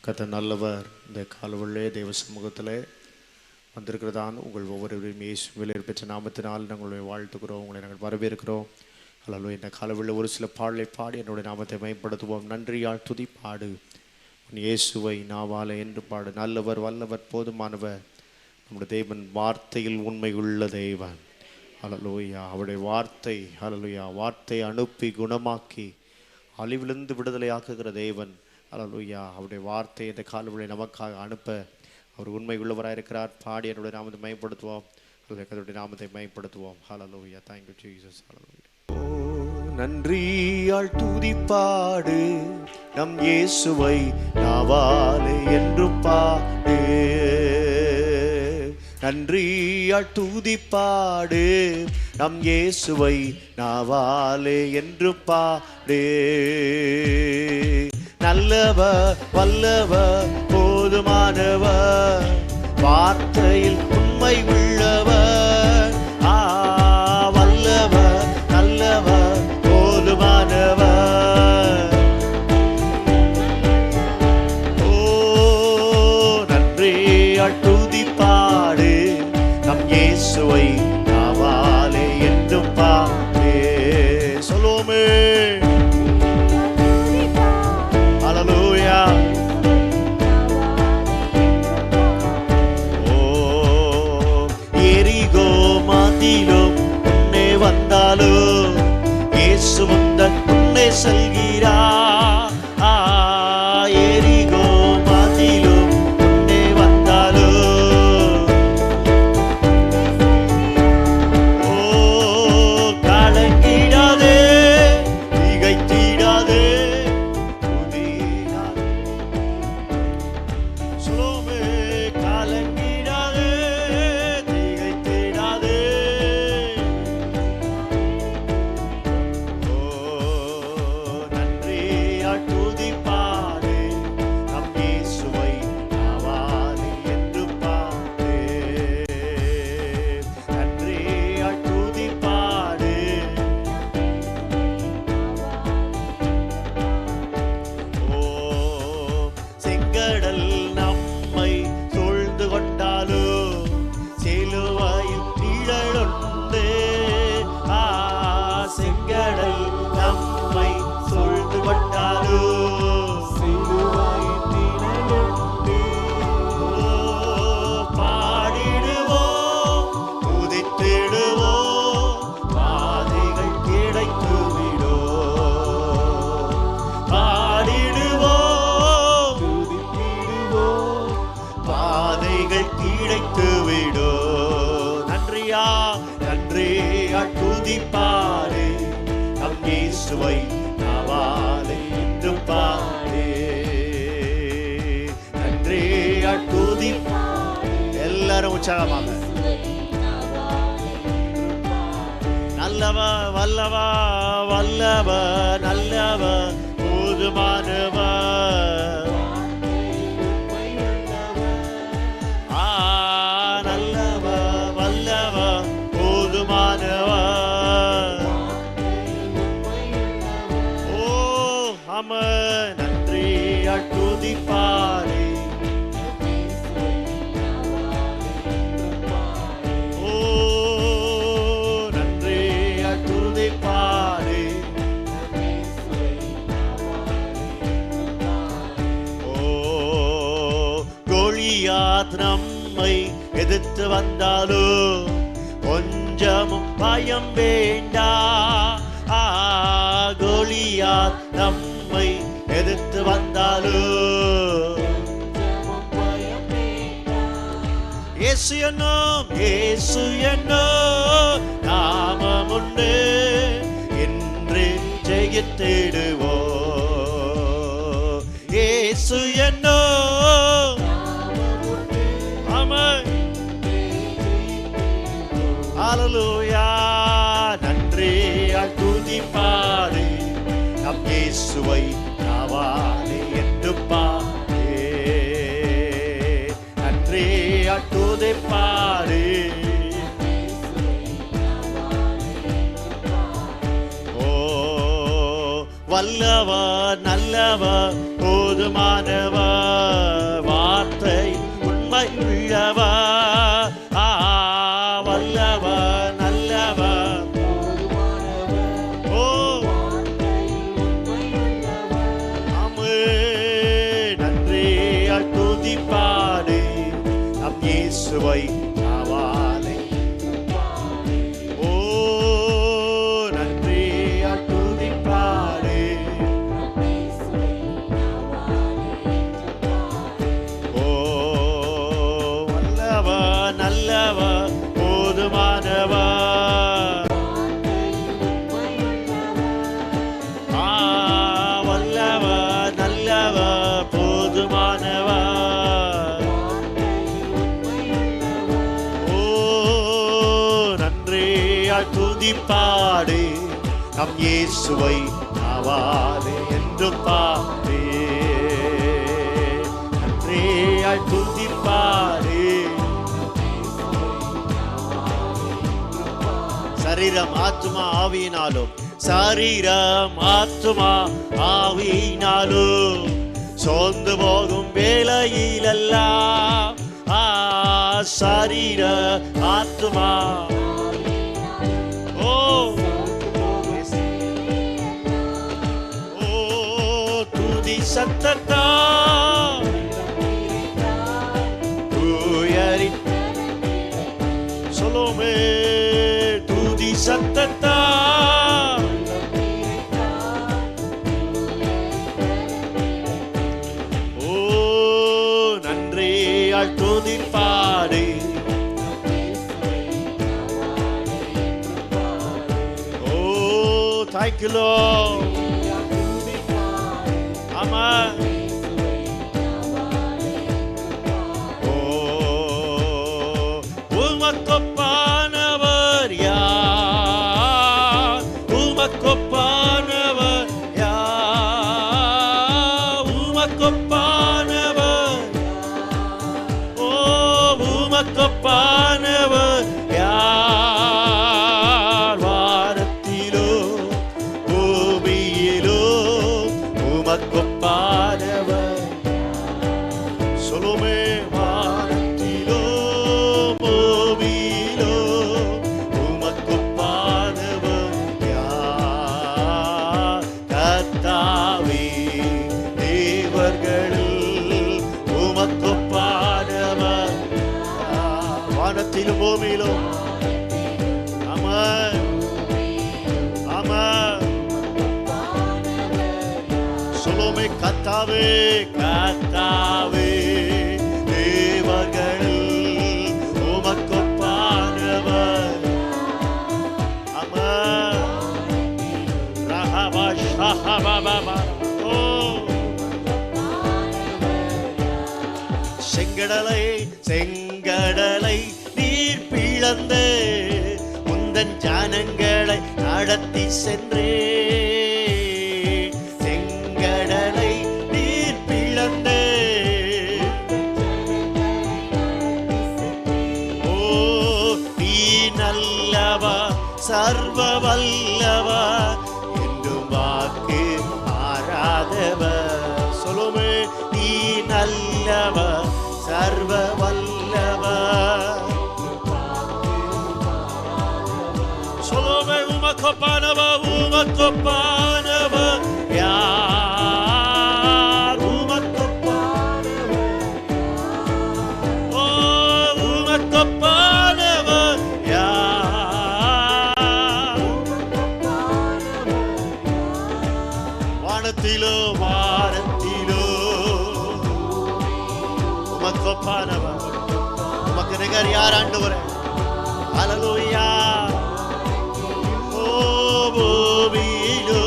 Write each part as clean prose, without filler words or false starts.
கர்த்தர் நல்லவர். இந்த காலவெள்ளே தேவ சமூகத்தில் வந்திருக்கிறதான் உங்கள் ஒவ்வொருவரையும் இயேசுவில் பெற்ற நாமத்தினால் நாங்கள் வாழ்த்துக்கிறோம், உங்களை நாங்கள் வரவேற்கிறோம். அல்ல இந்த காலவெள்ளே ஒரு சில பாடலை பாடி என்னுடைய நாமத்தை மேம்படுத்துவோம். நன்றியால் துதி பாடு, இயேசுவை நாவாலே என்று பாடு. நல்லவர், வல்லவர், போதுமானவர் நம்முடைய தேவன். வார்த்தையில் உண்மை உள்ள தேவன். அல்லேலூயா. அவருடைய வார்த்தை, அல்லேலூயா, வார்த்தை அனுப்பி குணமாக்கி அழிவிலிருந்து விடுதலை ஆக்குகிற தேவன். அல்லேலூயா. அவருடைய வார்த்தை இந்த காலவெளியை நமக்காக அனுப்ப அவர் உண்மை உள்ளவராயிருக்கிறார். பாடி என்னுடைய நாமத்தை மேம்படுத்துவோம். கர்த்தருடைய நாமத்தை மேம்படுத்துவோம். ஹல்லேலூயா. Thank you Jesus. ஹல்லேலூயா. நன்றியால் துதிப்பாடு, நம் இயேசுவை நாவாலே என்று பாடு. நன்றியால் துதிப்பாடு, நம் இயேசுவை நாவாலே என்று பாடு. நல்லவர், வல்லவர், போதுமானவர், வார்த்தையில் உண்மை உள்ளவர். வல்லவர், நல்லவர், போதுமானவர். ஓ நன்றியால் துதிப்பாடு, நம் இயேசுவை நாவாலே என்று பாடு. சொல்லுவோமே. வந்தாலும் இயேசு முந்தன் முன்னே செல்கிறார். எரிகோ மதிலும் முன்னே வந்தாலும் ஓ கலங்கிடாதே, திகைத்திடாதே, சொல்லுமே. கலங்கிடாதே, திகைத்திடாதே. நன்றியால் துதிப்பாடு, நம் இயேசுவை நாவாலே என்று பாடு. நன்றியால் துதிப்பாடு. எல்லாரும் உற்சாகமாக. நல்லவர், வல்லவர், வல்லவர், நல்லவர், போதுமானவர். நன்றியால் துதிப்பாடு. ஓ நன்றியால் துதிப்பாடு. ஓ கோலியாத் நம்மை எதிர்த்து வந்தாலும் கொஞ்சமும் பயம் வேண்டாம். கோலியாத் நம்மை எதிர்த்து வந்தாலும் இயேசு என்னும் நாமம் உண்டு என்று ஜெயித்திடுவோம். இயேசு என்னும் ஆமென். ஹல்லேலூயா. நன்றியால் துதிப்பாடு, நம் இயேசுவை நாவாலே என்று பாடு. நன்றியால் துதிப்பாடு. ஓ வல்லவர், நல்லவர், போதுமானவர், உள்ளவர், வல்லவர், நல்லவர். ஓ ஆமே, நன்றியால் துதிப்பாடு நம் இயேசுவை நாவாலே. ஓ நன்றியால் துதிப்பாடு. ஓ வல்லவர், நல்லவர், போதுமானவர். வல்லவர், நல்லவர், போதுமானவர். ஓ நன்றியால் துதிப்பாடு நம் இயேசுவை நாவாலே என்று பாடு. நன்றியால் துதிப்பாடு. சரீரம் ஆத்துமா ஆவியினாலும், சரீரம் ஆத்துமா ஆவியினாலும் சோர்ந்து போகும் வேளையிலெல்லாம் சரீர ஆத்துமா. ஓ ஓ துதி சத்தத்தா உயரி சொல்லுமே, துதி சத்தத்தா ஓ நன்றியால் துதிப்பாடு. ஓ thank you Lord. ஆமா. ஓ உமக்கொப்பானவர் யார், உமக்கொப்பானவர் யார், உமக்கொப்பானவர். ஓ உமக்கொப்பானவர் யார், வானத்திலோ பூமியிலோ உமக்கொப்பானவர். சொல்லுமே, வானத்திலோ பூமியிலோ உமக்கொப்பானவர் யார். கர்த்தாவே, தேவர்களில் உமக்கொப்பானவர் யார். வானத்திலும் பூமியிலும். ஆமா ஆமா. சொல்லுமே, கர்த்தாவே, கர்த்தாவே, தேவர்களில் உமக்கொப்பானவர். ஆமா. ரஹபா ஷஹபபபா. ஓ செங்கடலை செங்கடலை நீர் பிளந்து உந்தன் ஜனங்களை நடத்தி சென்றே. செங்கடலை நீர் பிளந்து ஓ நீ நல்லவர், சர்வ வல்லவர், என்றும் வாக்கு மாறாதவர். சொல்லுமே, நீ நல்லவர், சர்வ வல்லவர். சொல்லுமே, உமக்கொப்பானவர், உமக்கொப்பானவர் யார், உமக்கொப்பானவர். ஓ உமக்கொப்பானவர் யார். வானத்திலோ வானத்திலோ உமக்கொப்பானவர். உமக்கு நிகர் யார் ஆண்டவரே? ஹல்லேலூயா. ஓ பூமியிலோ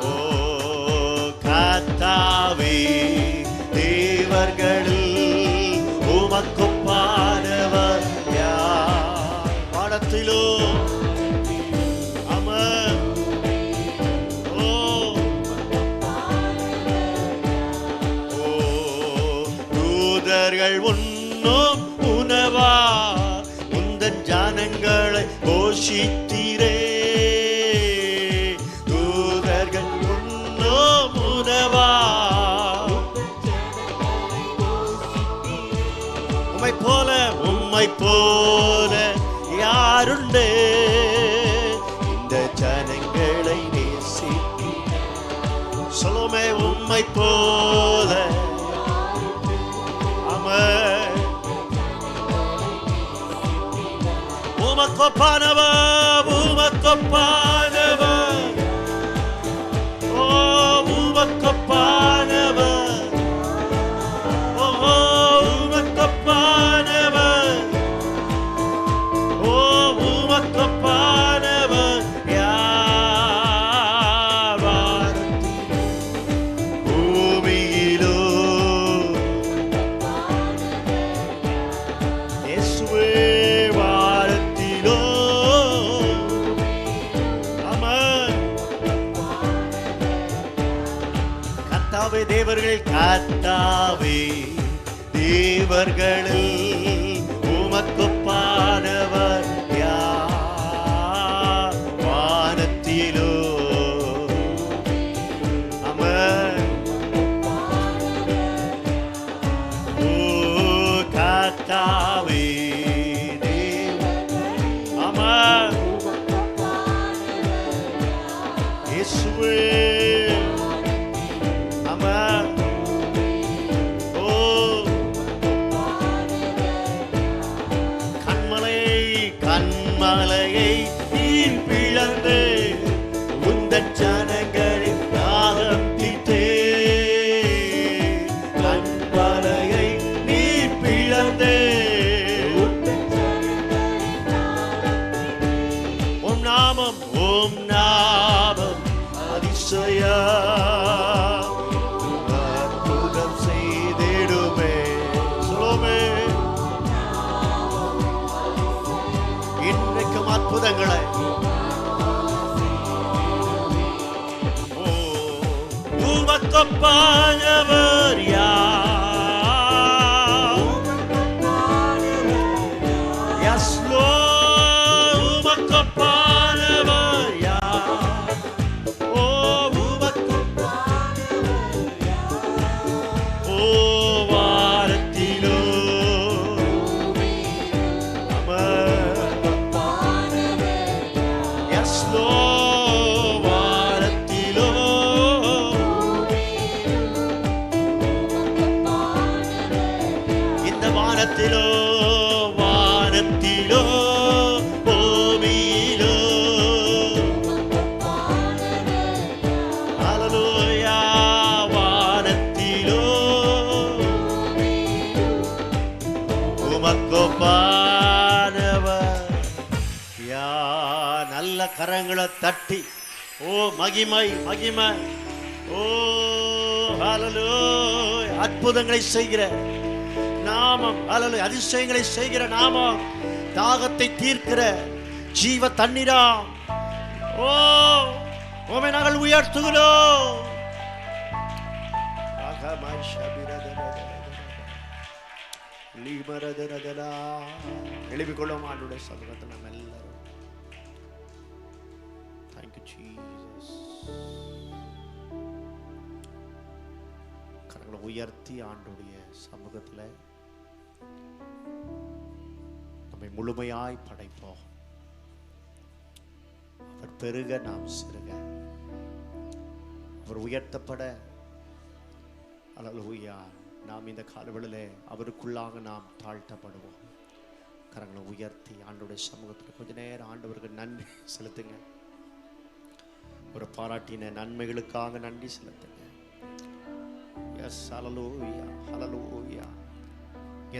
ஓ கர்த்தாவே, தேவர்களில் உமக்கொப்பானவர் யார். வானத்திலோ அமர். ஓ ஓ தூதர்கள் உண்ணும் உணவா உந்தன் ஜனங்களை போஷித்தீரே. தூதர்கள் உண்ணும் உணவா யாருண்டு இந்த ஜனங்களை நேசிக்க சொல்லுமே உம்மை போல உமக்கொப்பானவர் உமக்கொப்பானவர் ஓ உமக்கொப்பானவர் ஓ உமக்கொப்பானவர் ஓ உமக்கொப்பானவர் யார் பூமியிலோ இயேசுவே தேவர்கள் கர்த்தாவே தேவர்களில் உமக்கொப்பானவர் யார் வானத்திலோ அமர் ஓ கர்த்தாவே அமர் இயேசுவே கண்மலையை நீர் பிளந்து உந்தன் ஜனங்களின் தாகம் தீர்த்தே கண்மலையை நீர் பிளந்து உம் நாமம் அதிசயா அற்புதம் செய்திடுமே சொல்லுமே இன்றைக்கும் அற்புதங்களை உமக்கொப்பானவர் யார் எஸ் லோர்ட் உமக்கொப்பானவர் யார் ஓ உமக்கொப்பானவர் யார் ஓ வாரத்திலோ வானத்திலோ வானத்திலோ பூமியிலோ அல்லேலூயா வானத்திலோ உமக்கொப்பானவர் யார் நல்ல கரங்களை தட்டி ஓ மகிமை மகிமை ஓ அல்லேலூயா அற்புதங்களை செய்கிற நாமம் அல்லேலூயா அதிசயங்களை செய்கிற நாமம் தாகத்தை தீர்க்கிற ஜீவ தண்ணீராம் ஓ உம்மை நாங்கள் உயர்த்துகிறோம் எழுப்பிக் கொள்ளும் ஆண்டவருடைய சமூகத்தில் நம்ம எல்லாரும் Thank you Jesus கரங்களை உயர்த்தி ஆண்டவருடைய சமூகத்தில் நம்மை முழுமையாய் படைப்போம் அவர் பெருக நாம் சிறுக அவர் உயர்த்தப்பட அல்லேலூயா நாம் இந்த காலவெளியிலே அவருக்குள்ளாக நாம் தாழ்த்தப்படுவோம் கரங்களை உயர்த்தி ஆண்டவருடைய சமூகத்தில் கொஞ்ச நேரம் ஆண்டவருக்கு நன்றி செலுத்துங்க ஒரு பாராட்டின நன்மைகளுக்காக நன்றி செலுத்துங்க எஸ் அல்லேலூயா அல்லேலூயா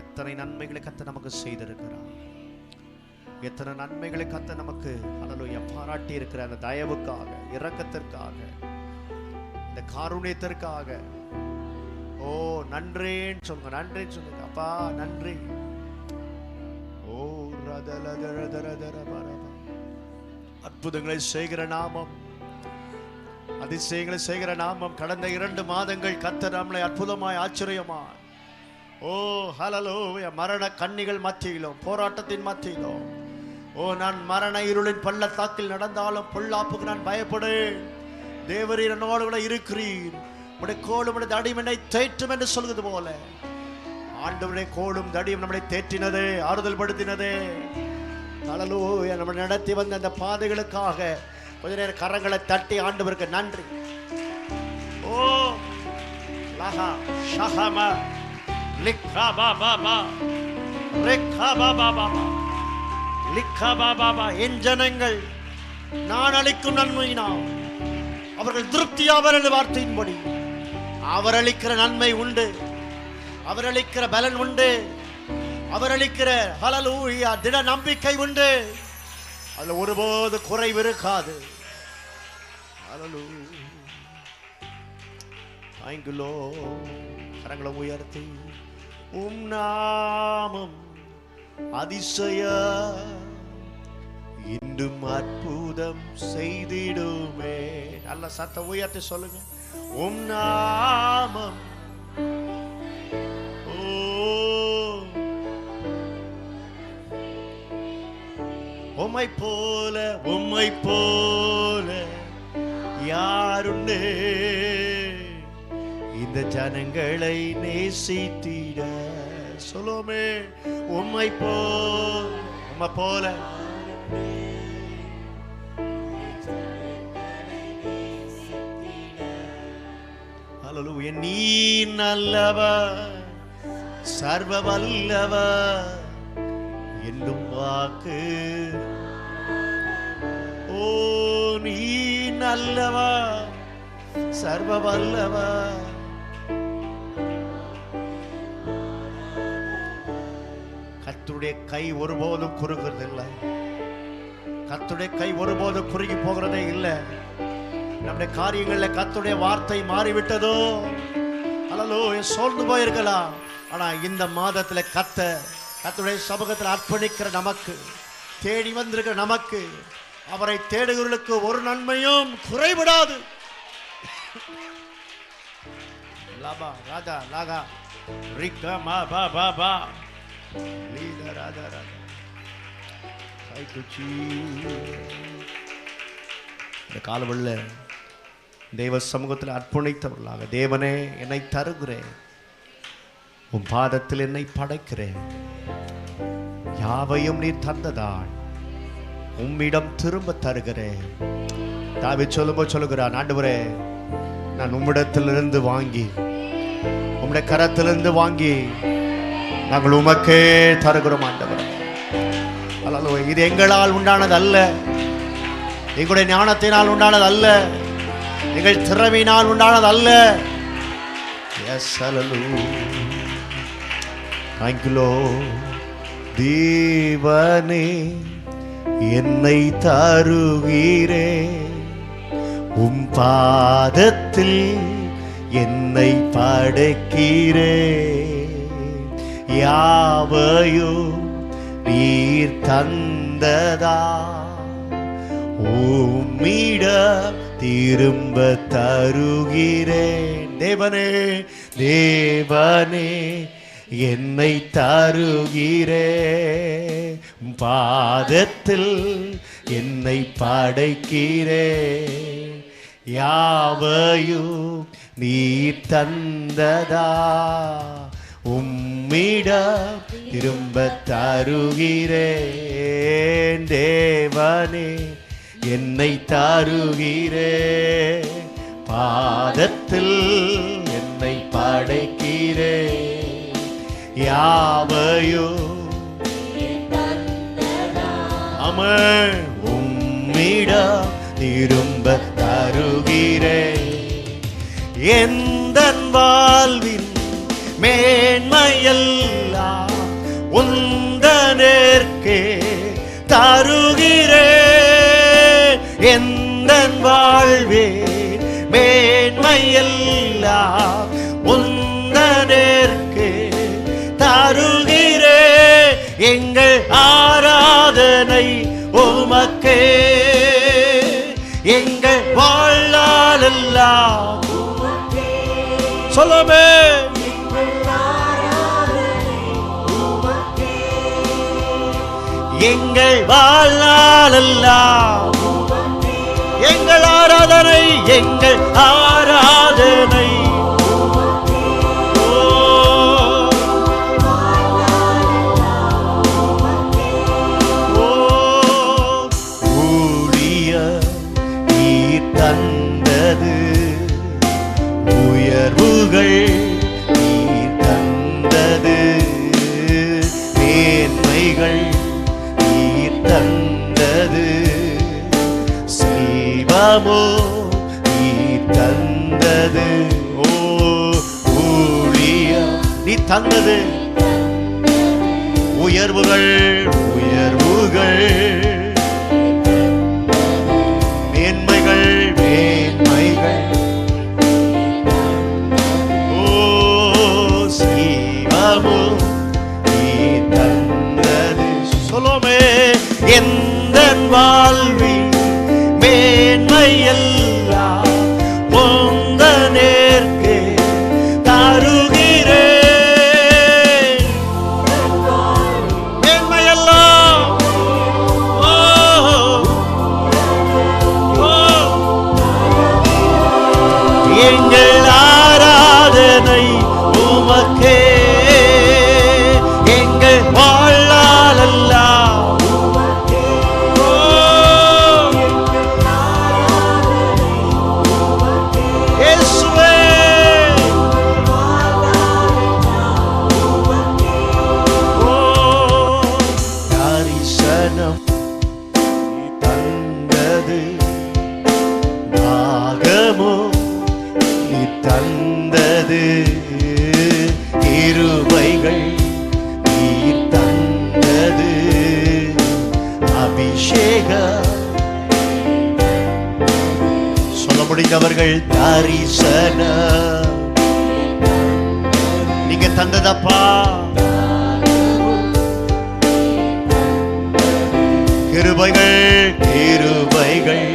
எத்தனை நன்மைகளை கர்த்தர் நமக்கு செய்திருக்கிறார் எத்தனை நன்மைகளை கர்த்தர் நமக்கு அல்லேலூயா பாராட்டி இருக்கிற அந்த தயவுக்காக இரக்கத்திற்காக இந்த காருண்யத்திற்காக ஓ நன்றின்னு சொல்லுங்க நன்றின்னு சொல்லுங்க அப்பா நன்றி ஓ அற்புதங்களை செய்கிற நாமம் அதிசயங்களை செய்கிற நாமம் கடந்த 2 மாதங்கள் கர்த்தர் நம்மளை அற்புதமாய் ஆச்சரியமாய் ஓ ஹல்லேலூயா மரண கண்ணிகள் மத்தியிலும் போராட்டத்தின் மத்தியிலும் ஓ நான் மரண இருளின் பள்ளத்தாக்கில் நடந்தாலும் பொல்லாப்புக்கு நான் பயப்படேன் தேவரீர் என்னோடு கூட இருக்கிறீர் உடைய கோலும் உடைய தடியும் என்னை தேற்றும் என்று சொல்கிறது போல ஆண்டவருடைய கோலும் தடியும் நம்மளை தேற்றினதே ஆறுதல் படுத்தினதே ஓ ஹல்லேலூயா. நம்ம நடத்தி வந்த அந்த பாதைகளுக்காக கொஞ்ச நேரம் கரங்களை தட்டி ஆண்டவருக்கு நன்றி. ஓ லஹா ஷஹமா லிக்கா பாபா ரெக்கா பாபா லிக்கா பாபா. என் ஜனங்கள் நான் அளிக்கும் நன்மையினால் அவர்கள் திருப்தியாவர் என்ற வார்த்தையின்படி அவர் அளிக்கிற நன்மை உண்டு, அவர் அளிக்கிற பலன் உண்டு, அவர் அளிக்கிற ஹல்லேலூயா திட நம்பிக்கை உண்டு. அதுல ஒருபோது குறைவு இருக்காது. ஹல்லேலூயா. Thank you Lord. கரங்களை உயர்த்தி நாமம் அதிசய இன்றும் அற்புதம் செய்திடுமே. நல்ல சத்தம் உயர்த்தி சொல்லுங்க. நாமம் உம்மை போல யாருண்டே இந்த ஜனங்களை நேசித்திட. சொல்லுமே. உம்மை போல ஹல்லேலூயா. நீ நல்லவர் சர்வ வல்லவர் என்னும் வாக்கு. ஓ நீ நல்லவர் சர்வ வல்லவர். கர்த்தருடைய கை ஒருபோதும் குறுகிறது இல்லை. கர்த்தருடைய கை ஒருபோதும் குறுகி போகிறதே இல்லை. நம்முடைய காரியங்கள்ல கர்த்தருடைய வார்த்தை மாறிவிட்டதோ ஹல்லேலூயா சோர்ந்து போயிருக்கலாம். ஆனா இந்த மாதத்துல கர்த்தருடைய சமூகத்தில் அர்ப்பணிக்கிற நமக்கு, தேடி வந்திருக்கிற நமக்கு, அவரை தேடுகிறவர்களுக்கு ஒரு நன்மையும் குறைவிடாது. லாபா ராஜா லாகா ரிக்கா மா பா பா பா லீதா ராஜா ராஜா கைகுச்சி. இந்த காலவெள்ள தேவ சமூகத்தில் அர்ப்பணித்தவர்களாக, தேவனே என்னை தருகிறேன், உன் பாதத்தில் என்னை படைக்கிறேன், யாவையும் நீ தந்ததால் உம்மிடம் திரும்ப தருகிறேன். தாவீது சொல்லுகிறான், ஆண்டவரே நான் உம்மிடத்திலிருந்து வாங்கி, உம்முடைய கரத்திலிருந்து வாங்கி நாங்கள் உமக்கே தருகிறோம் ஆண்டவரே. அல்லேலூயா. இது எங்களால் உண்டானது அல்ல, எங்களுடைய ஞானத்தினால் உண்டானது அல்ல, எங்கள் திறமையினால் உண்டானது அல்ல. Yes hallelujah. Thank you Lord. தேவனே என்னை தருகிறே, உம் பாதத்தில் என்னை படைக்கிறே, யாவையும் நீர் தந்ததா உம்மிடம் திரும்ப தருகிறேன். தேவனே தேவனே என்னை தருகிறே, பாதத்தில் என்னை படைக்கிறே, யாவையும் நீ தந்ததா உம்மிடம் திரும்ப தருகிறேன். தேவனே என்னை தருகிறே, பாதத்தில் என்னை படைக்கிறே, யாவையும் ஆமென் உம்மிடம் திரும்ப தருகிறேன். எந்தன் வாழ்வின் மேன்மையெல்லாம் உந்தனேற்கே தருகிறேன். எந்தன் வாழ்வின் மேன்மையெல்லாம் உந்தனேற்கே தருகிறேன். எங்கள் ஆராதனை உமக்கே, எங்கள் வாழ்நாளெல்லாம் சொல்லுமே. எங்கள் வாழ்நாளெல்லாம் எங்கள் ஆராதனை, எங்கள் ஆராதனை ஜீவமோ நீ தந்தது, ஓ ஊழியம் நீ தந்தது, உயர்வுகள் உயர்வுகள், மேன்மைகள் மேன்மைகள், ஓ ஜீவமோ நீ தந்தது. சொல்லுமே, எந்த வாழ்வில் மேன்மையெல்லாம் உந்த நேர்க்கே தருகிறேன். மேன்மையெல்லாம் எங்கள் ஆராதனை உமக்கே, எங்கள் வாழ்நாளெல்லாம் இயேசுவே. தரிசனம் தந்தது, நாகமோ நீ தந்தது, கிருபைகள் நீ தந்தது, அபிஷேகம் சொல்ல முடிந்தவர்கள் தரிசனம் நீங்க தந்ததப்பா. கிருபைகள் கிருபைகள்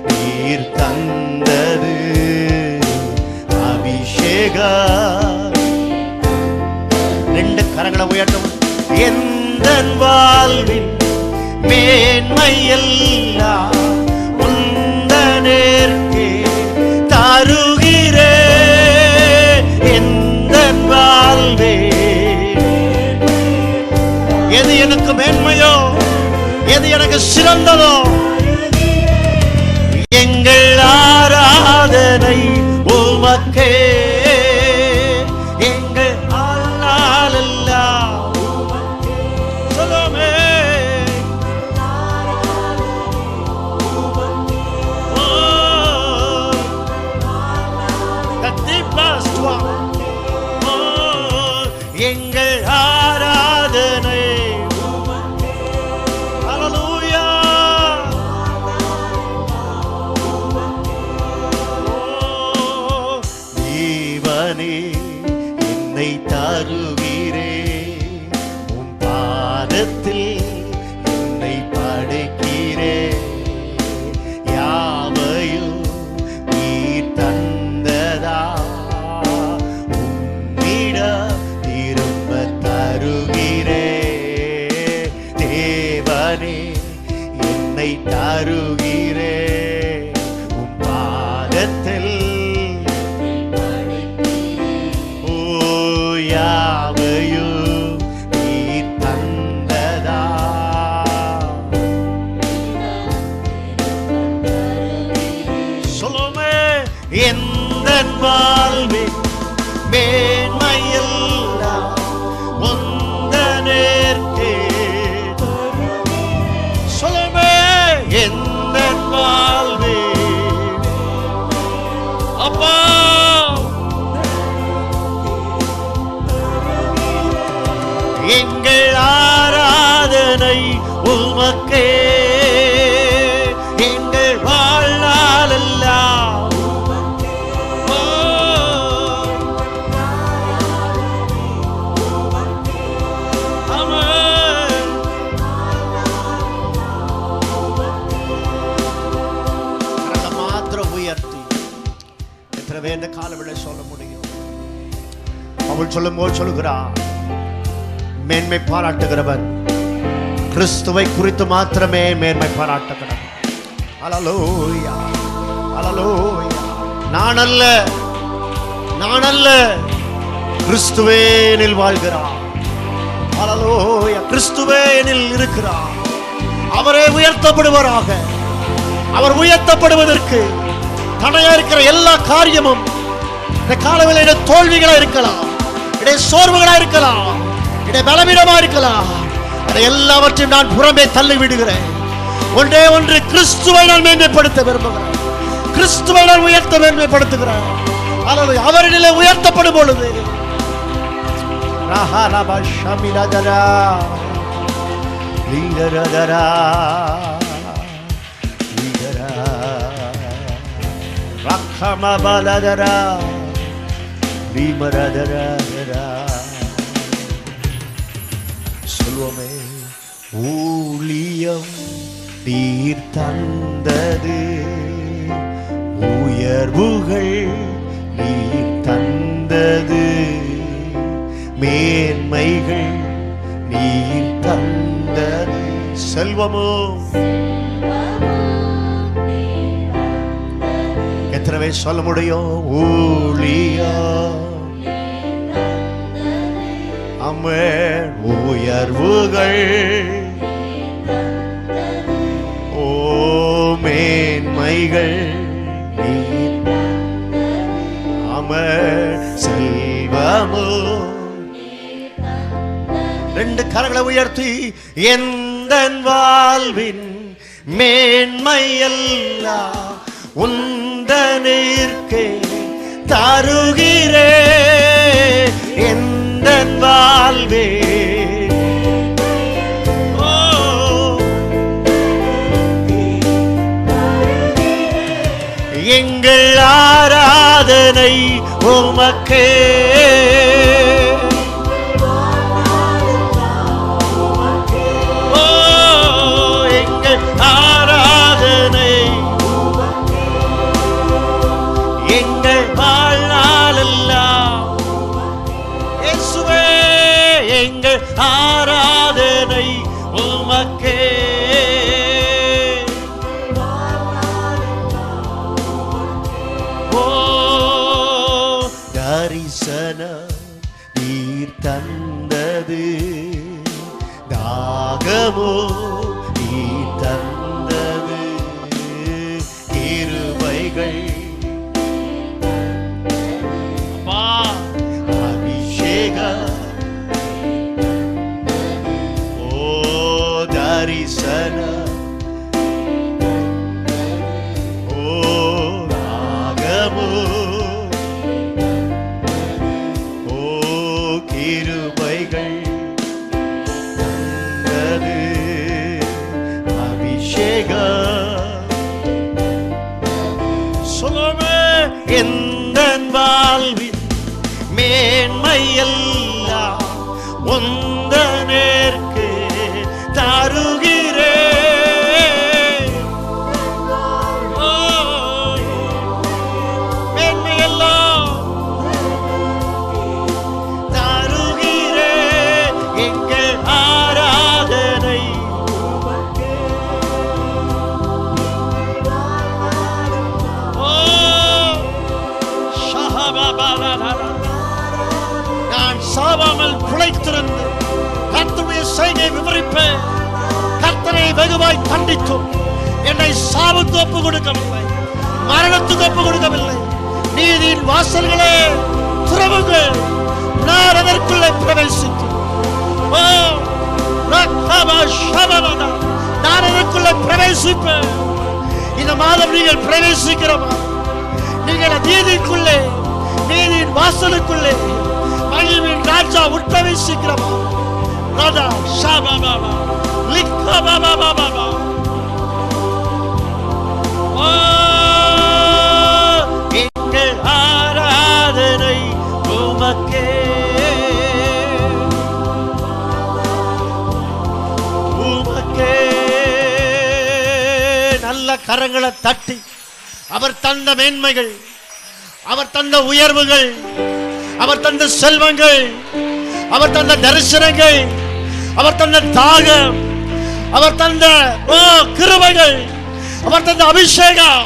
நீர் தந்தது, அபிஷேகம். ரெண்டு கரங்களை உயர்த்தும். எந்த வாழ்வில் மேன்மையெல்லாம் உந்த நேர்க்கே தருகிறேன். எந்த வாழ்வே எது எனக்கு மேன்மையோ, எது எனக்கு சிறந்ததோ, எங்கள் ஆராதனை உமக்கே, எங்கள் ஆளாலெல்லாம் சொல்லுமே. எங்கள் ஆராதனை என்னை தருகிறே, உம் பாதத்தில் என்னை படைக்கிறே, யாவையும் நீ தந்ததா, உம்மிடம் திரும்ப தருகிறே. தேவனே என்னை தருகிறே, உம் பாதத்தில் எந்த வாழ்வே மேன்மையெல்லாம் உந்த நேர்க்கே. சொல்லுமே, எந்த வாழ்வே அப்பா எங்கள் ஆராதனை உமக்கே, எங்கள் வாழ்நாளெல்லாம் இந்த காலவிலை சொல்ல முடியும். அவள் சொல்லும் போது சொல்லுகிறார், மேன்மை பாராட்டுகிறவன் கிறிஸ்துவை குறித்து மாத்திரமே மேன்மை பாராட்டுகிறவன். அல்லேலூயா, அல்லேலூயா. நான் அல்ல, நான் அல்ல, கிறிஸ்துவே என்னில் வாழ்கிறார். அல்லேலூயா. கிறிஸ்துவே என்னில் இருக்கிறார். அவரே உயர்த்தப்படுவாராக. அவர் உயர்த்தப்படுவதற்கு தடையா இருக்கிற எல்லா காரியமும் இந்த காலவேளையில தோல்விகளா இருக்கலாம், இடைய சோர்வுகளா இருக்கலாம், இடைய பலவீனமா இருக்கலாம். அதை எல்லாவற்றையும் நான் புறமே தள்ளி விடுகிறேன். ஒன்றே ஒன்று, கிறிஸ்துவை நான் மேன்மைப்படுத்த விரும்புகிறேன். கிறிஸ்துவை நான் உயர்த்த மேன்மைப்படுத்துகிறார். அவரிலே உயர்த்தப்படும் பொழுது சொல்வோமே, ஊழியம் நீர் தந்தது, உயர்வுகள் நீர் தந்தது, மேன்மைகள் நீர் தந்தது. செல்வமோ எத்தனை பேர் சொல்ல முடியும்? ஊழியம் ஆமென். உயர்வுகள் ஓ மேன்மைகள் நீர் ஆமென். செல்வமோ ரெண்டு கரங்களை உயர்த்தி, எந்தன் வாழ்வின் மேன்மையெல்லாம் உந்தனிற்கே தருகிறே, எந்தன் வாழ்வே எங்கள் ஆராதனை உமக்கே, எங்கள் வாழ்நாளெல்லாம் இயேசுவே எங்கள் ஆராதனை உமக்கே. ஓ தரிசனம் நீர் தந்தது, தாகமோ நீர் தந்தது, கிருபைகள் தரிசனம் ஓ ராகமோ ஓ கிருபைகள் தந்தது, அபிஷேகம் சொல்லுமே, எந்தன் வாழ்வின் மேன்மையெல்லாம் உந்தனேற்கு தருகிறே, மேன்மையெல்லாம் தருகிறே, எங்கள் ஆராதனை நான் சாவாமல் பிழைத்திருந்து கர்த்தருடைய செய்தியை விவரிப்பேன். கர்த்தரை வெகுவாய் கண்டித்தும் என்னை சாவுக்கு ஒப்பு கொடுக்கவில்லை, மரணத்துக்கு ஒப்பு கொடுக்கவில்லை. நீதியின் வாசல்களே திறவுங்கள், நான் அதற்குள்ளே பிரவேசித்து நான் அதற்குள்ளே பிரவேசிப்பேன். இந்த மாதம் நீங்கள் பிரவேசிக்கிறோமா? நீங்கள் நீதிக்குள்ளே, நீதியின் வாசலுக்குள்ளே மகிமையின் ராஜா உட்பிரவேசிக்கிறோமா? ராஜா ஷாபாபாபா லிக்காபாபாபாபா எங்கள் ஆராதனை உமக்கே, உமக்கே. நல்ல கரங்களை தட்டி அவர் தந்த மேன்மைகள், அவர் தந்த உயர்வுகள், அவர் தந்த செல்வங்கள், அவர் தந்த தரிசனங்கள், அவர் தந்த தாகம், அவர் தந்த கிருபைகள், அவர் தந்த அபிஷேகம்,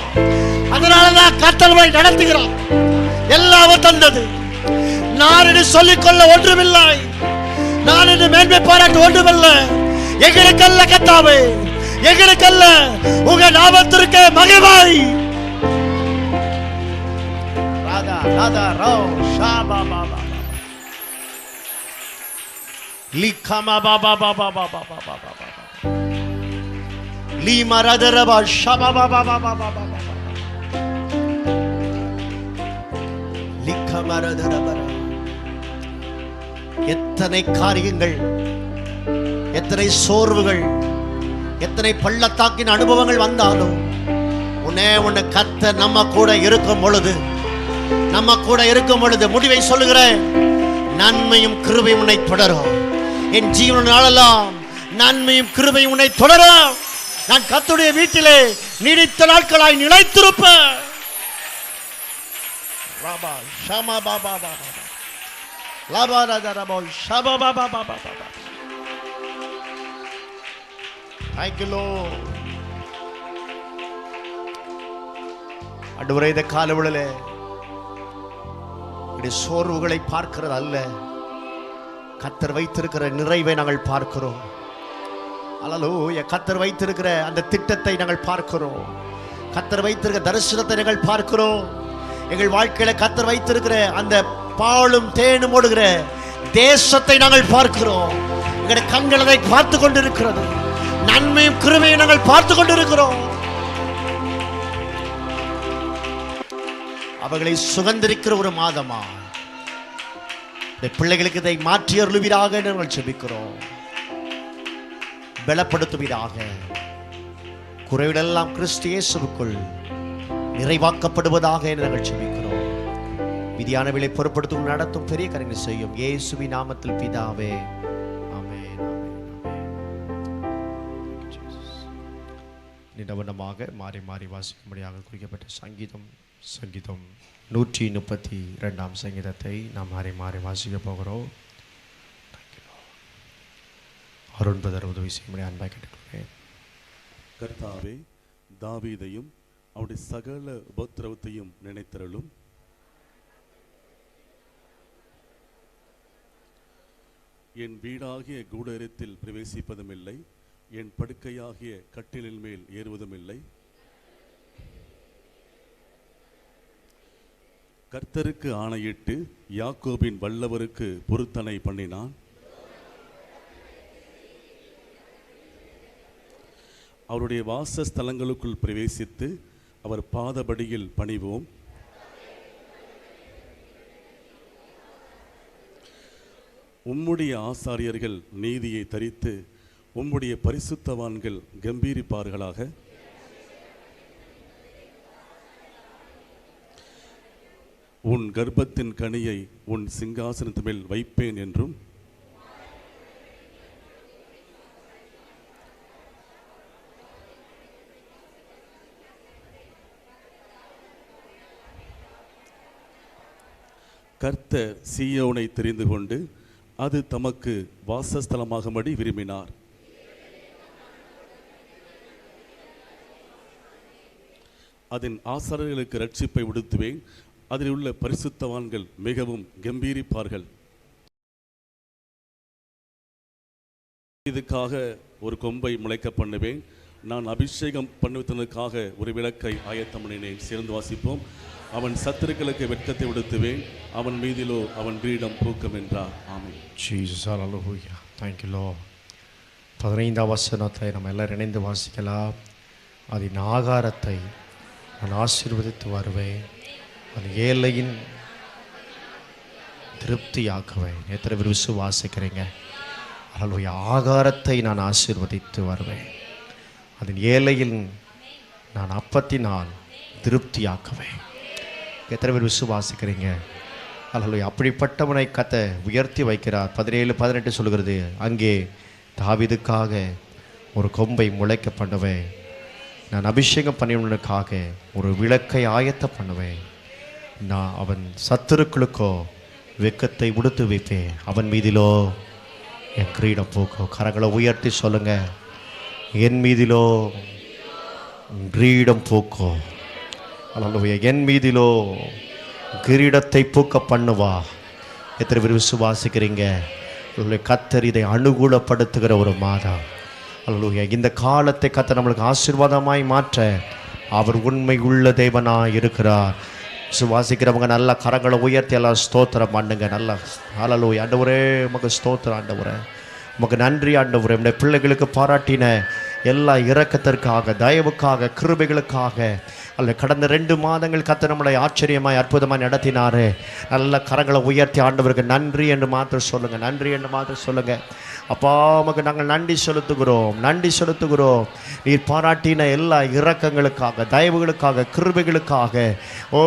அதனாலதான் கர்த்தரை நடத்துகிறார். எல்லாம் அவர் தந்தது. நான் என்று சொல்லிக்கொள்ள ஒன்றுமில்லை, நான் என்று மேன்மை பாராட்ட ஒன்றுமில்லை. எங்களுக்கல்ல கர்த்தாவே, எங்களுக்கல்ல, உங்க நாமத்திற்கு மகிமை. ராதா ராதா ரோ ஷாபா பாபா லிக்கமா பாபா பாபா பாபா பாபா பாபா லீமா ராதரபா ஷாபா பாபா பாபா பாபா. எத்தனை காரியங்கள், எத்தனை சோர்வுகள், எத்தனை பள்ளத்தாக்கின் அனுபவங்கள் வந்தாலும் உன்னை கர்த்தர் நம்ம கூட இருக்கும் பொழுது, முடிவை சொல்லுகிறேன், நன்மையும் கிருபையும் உன்னை தொடரும். என் ஜீவன நாளெல்லாம் நன்மையும் கிருபையும் உன்னை தொடரும். நான் கர்த்தருடைய வீட்டிலே நீடித்த நாட்களாய் நிலைத்திருப்பேன். ஆண்டவரே, இந்த காலவெளியிலே சோர்வுகளை பார்க்கிறது அல்ல, கர்த்தர் வைத்திருக்கிற நிறைவை நாங்கள் பார்க்கிறோம். அல்லேலூயா. கர்த்தர் வைத்திருக்கிற அந்த திட்டத்தை நாங்கள் பார்க்கிறோம். கர்த்தர் வைத்திருக்கிற தரிசனத்தை நாங்கள் பார்க்கிறோம். எங்கள் வாழ்க்கையில கர்த்தர் வைத்திருக்கிற அந்த பாலும் தேனும் ஓடுகிற தேசத்தை நாங்கள் பார்க்கிறோம். எங்களுடைய கண்கள் அதை பார்த்து கொண்டிருக்கிறது. நன்மையும் கிருபையும் நாங்கள் பார்த்து கொண்டிருக்கிறோம். அவர்களை சுகந்தரிக்கிற ஒரு மாதமா இந்த பிள்ளைகளுக்கு இதை மாற்றி அருளுவீராக நாங்கள் ஜெபிக்கிறோம். பலப்படுத்துவீராக. குறைவிடெல்லாம் கிறிஸ்து இயேசுவுக்குள் நிறைவாக்கப்படுவதாக நாங்கள் ஜெபிக்கிறோம். விதியானவளை பொறுப்படுத்தும் நடத்தும் பெரிய காரியங்களை செய்யும் இயேசுவின் நாமத்தில் பிதாவே, ஆமென். நிதவனமாக மாறி மாறி வாசிக்கும்படியாக குறிக்கப்பட்ட சங்கீதம் 132 சங்கீதத்தை நாம் மாறி மாறி வாசிக்க போகிறோம். அருண் பிரதர் உதவி செய்யும்படி அன்பாய் கேட்டுக்கொள்கிறேன். கர்த்தாவே, தாவீதையும் அவருடைய சகல உபத்திரவத்தையும் நினைத்தருளும். என் வீடாகிய கூடாரத்தில் பிரவேசிப்பதும் இல்லை, என் படுக்கையாகிய கட்டிலின் மேல் ஏறுவதும் இல்லை. கர்த்தருக்கு ஆணையிட்டு யாக்கோபின் வல்லவருக்கு பொருத்தனை பண்ணினான். அவருடைய வாசஸ்தலங்களுக்குள் பிரவேசித்து அவர் பாதபடியில் பணிவோம். உம்முடைய ஆசாரியர்கள் நீதியை தரித்து உம்முடைய பரிசுத்தவான்கள் கம்பீரிப்பார்களாக. உன் கர்ப்பத்தின் கனியை உன் சிங்காசனத்து மேல் வைப்பேன் என்றும் கர்த்தர் சீயோனை தெரிந்து கொண்டு அது தமக்கு வாசஸ்தலமாகும்படி விரும்பினார். அதன் ஆசாரியர்களுக்கு ரட்சிப்பை உடுத்துவேன், அதில் உள்ள பரிசுத்தவான்கள் மிகவும் கம்பீரிப்பார்கள். இதுக்காக ஒரு கொம்பை முளைக்க பண்ணுவேன், நான் அபிஷேகம் பண்ணுவதற்காக ஒரு விளக்கை ஆயத்தம் பண்ணினேன். சேர்ந்து வாசிப்போம். அவன் சத்துருக்களுக்கு வெட்கத்தை உடுத்துவேன், அவன் மீதிலோ அவன் கிரீடம் பூக்கும் என்றார். ஆமென். ஜீசஸ், ஹல்லேலூயா. Thank you Lord. 15ஆம் வசனத்தை நம்ம எல்லாரும் இணைந்து வாசிக்கலாம். அதன் ஆகாரத்தை நான் ஆசீர்வதித்து வருவேன், அது ஏழையின் திருப்தியாக்குவேன். எத்தனை பேர் விசுவாசிக்கிறீங்க? ஹல்லேலூயா. ஆகாரத்தை நான் ஆசீர்வதித்து வருவேன், அதன் ஏழையில் நான் அப்பத்தினால் திருப்தியாக்குவேன். எத்தனை பேர் விசுவாசிக்கிறீங்க? ஹல்லேலூயா. அப்படிப்பட்டவனை கர்த்தர் உயர்த்தி வைக்கிறார். 17-18 சொல்கிறது, அங்கே தாவீதுக்காக ஒரு கொம்பை முளைக்க பண்ணுவேன், நான் அபிஷேகம் பண்ணினவனுக்காக ஒரு விளக்கை ஆயத்த பண்ணுவேன், நான் அவன் சத்துருக்களுக்கோ வெட்கத்தை உடுத்து வைப்பேன், அவன் மீதிலோ என் கிரீடம் பூக்கும். கரங்களை உயர்த்தி சொல்லுங்க, என் மீதிலோ கிரீடம் பூக்கும். அல்லேலூயா. என் மீதிலோ கிரீடத்தை பூக்க பண்ணுவா. எத்தனை பேர் விசுவாசிக்கிறீங்க? கர்த்தர் இதை அனுகூலப்படுத்துகிற ஒரு மாதம். அல்லேலூயா. இந்த காலத்தை கர்த்தர் நம்மளுக்கு ஆசீர்வாதமாய் மாற்ற அவர் உண்மை உள்ள தேவனாய் இருக்கிறார். விசுவாசிக்கிறவங்க நல்ல கரங்களை உயர்த்தி எல்லாம் ஸ்தோத்திரம் பண்ணுங்க. நல்லா அல்லேலூயா. ஆண்டவரே உமக்கு ஸ்தோத்திரம், ஆண்டவரே உமக்கு நன்றி, ஆண்டவரே உம்முடைய பிள்ளைகளுக்கு பாராட்டின எல்லா இரக்கத்திற்காக, தயவுக்காக, கிருபைகளுக்காக. அல்ல கடந்த 2 மாதங்கள் கர்த்தர் நம்மளை ஆச்சரியமாய் அற்புதமாய் நடத்தினாரு. நல்ல கரங்களை உயர்த்தி ஆண்டவருக்கு நன்றி என்று மாத்திரம் சொல்லுங்க, நன்றி என்று மாத்திரம் சொல்லுங்க. அப்பா உமக்கு நாங்கள் நன்றி செலுத்துகிறோம், நன்றி செலுத்துகிறோம். நீர் பாராட்டின எல்லா இரக்கங்களுக்காக, தயவுகளுக்காக, கிருபைகளுக்காக. ஓ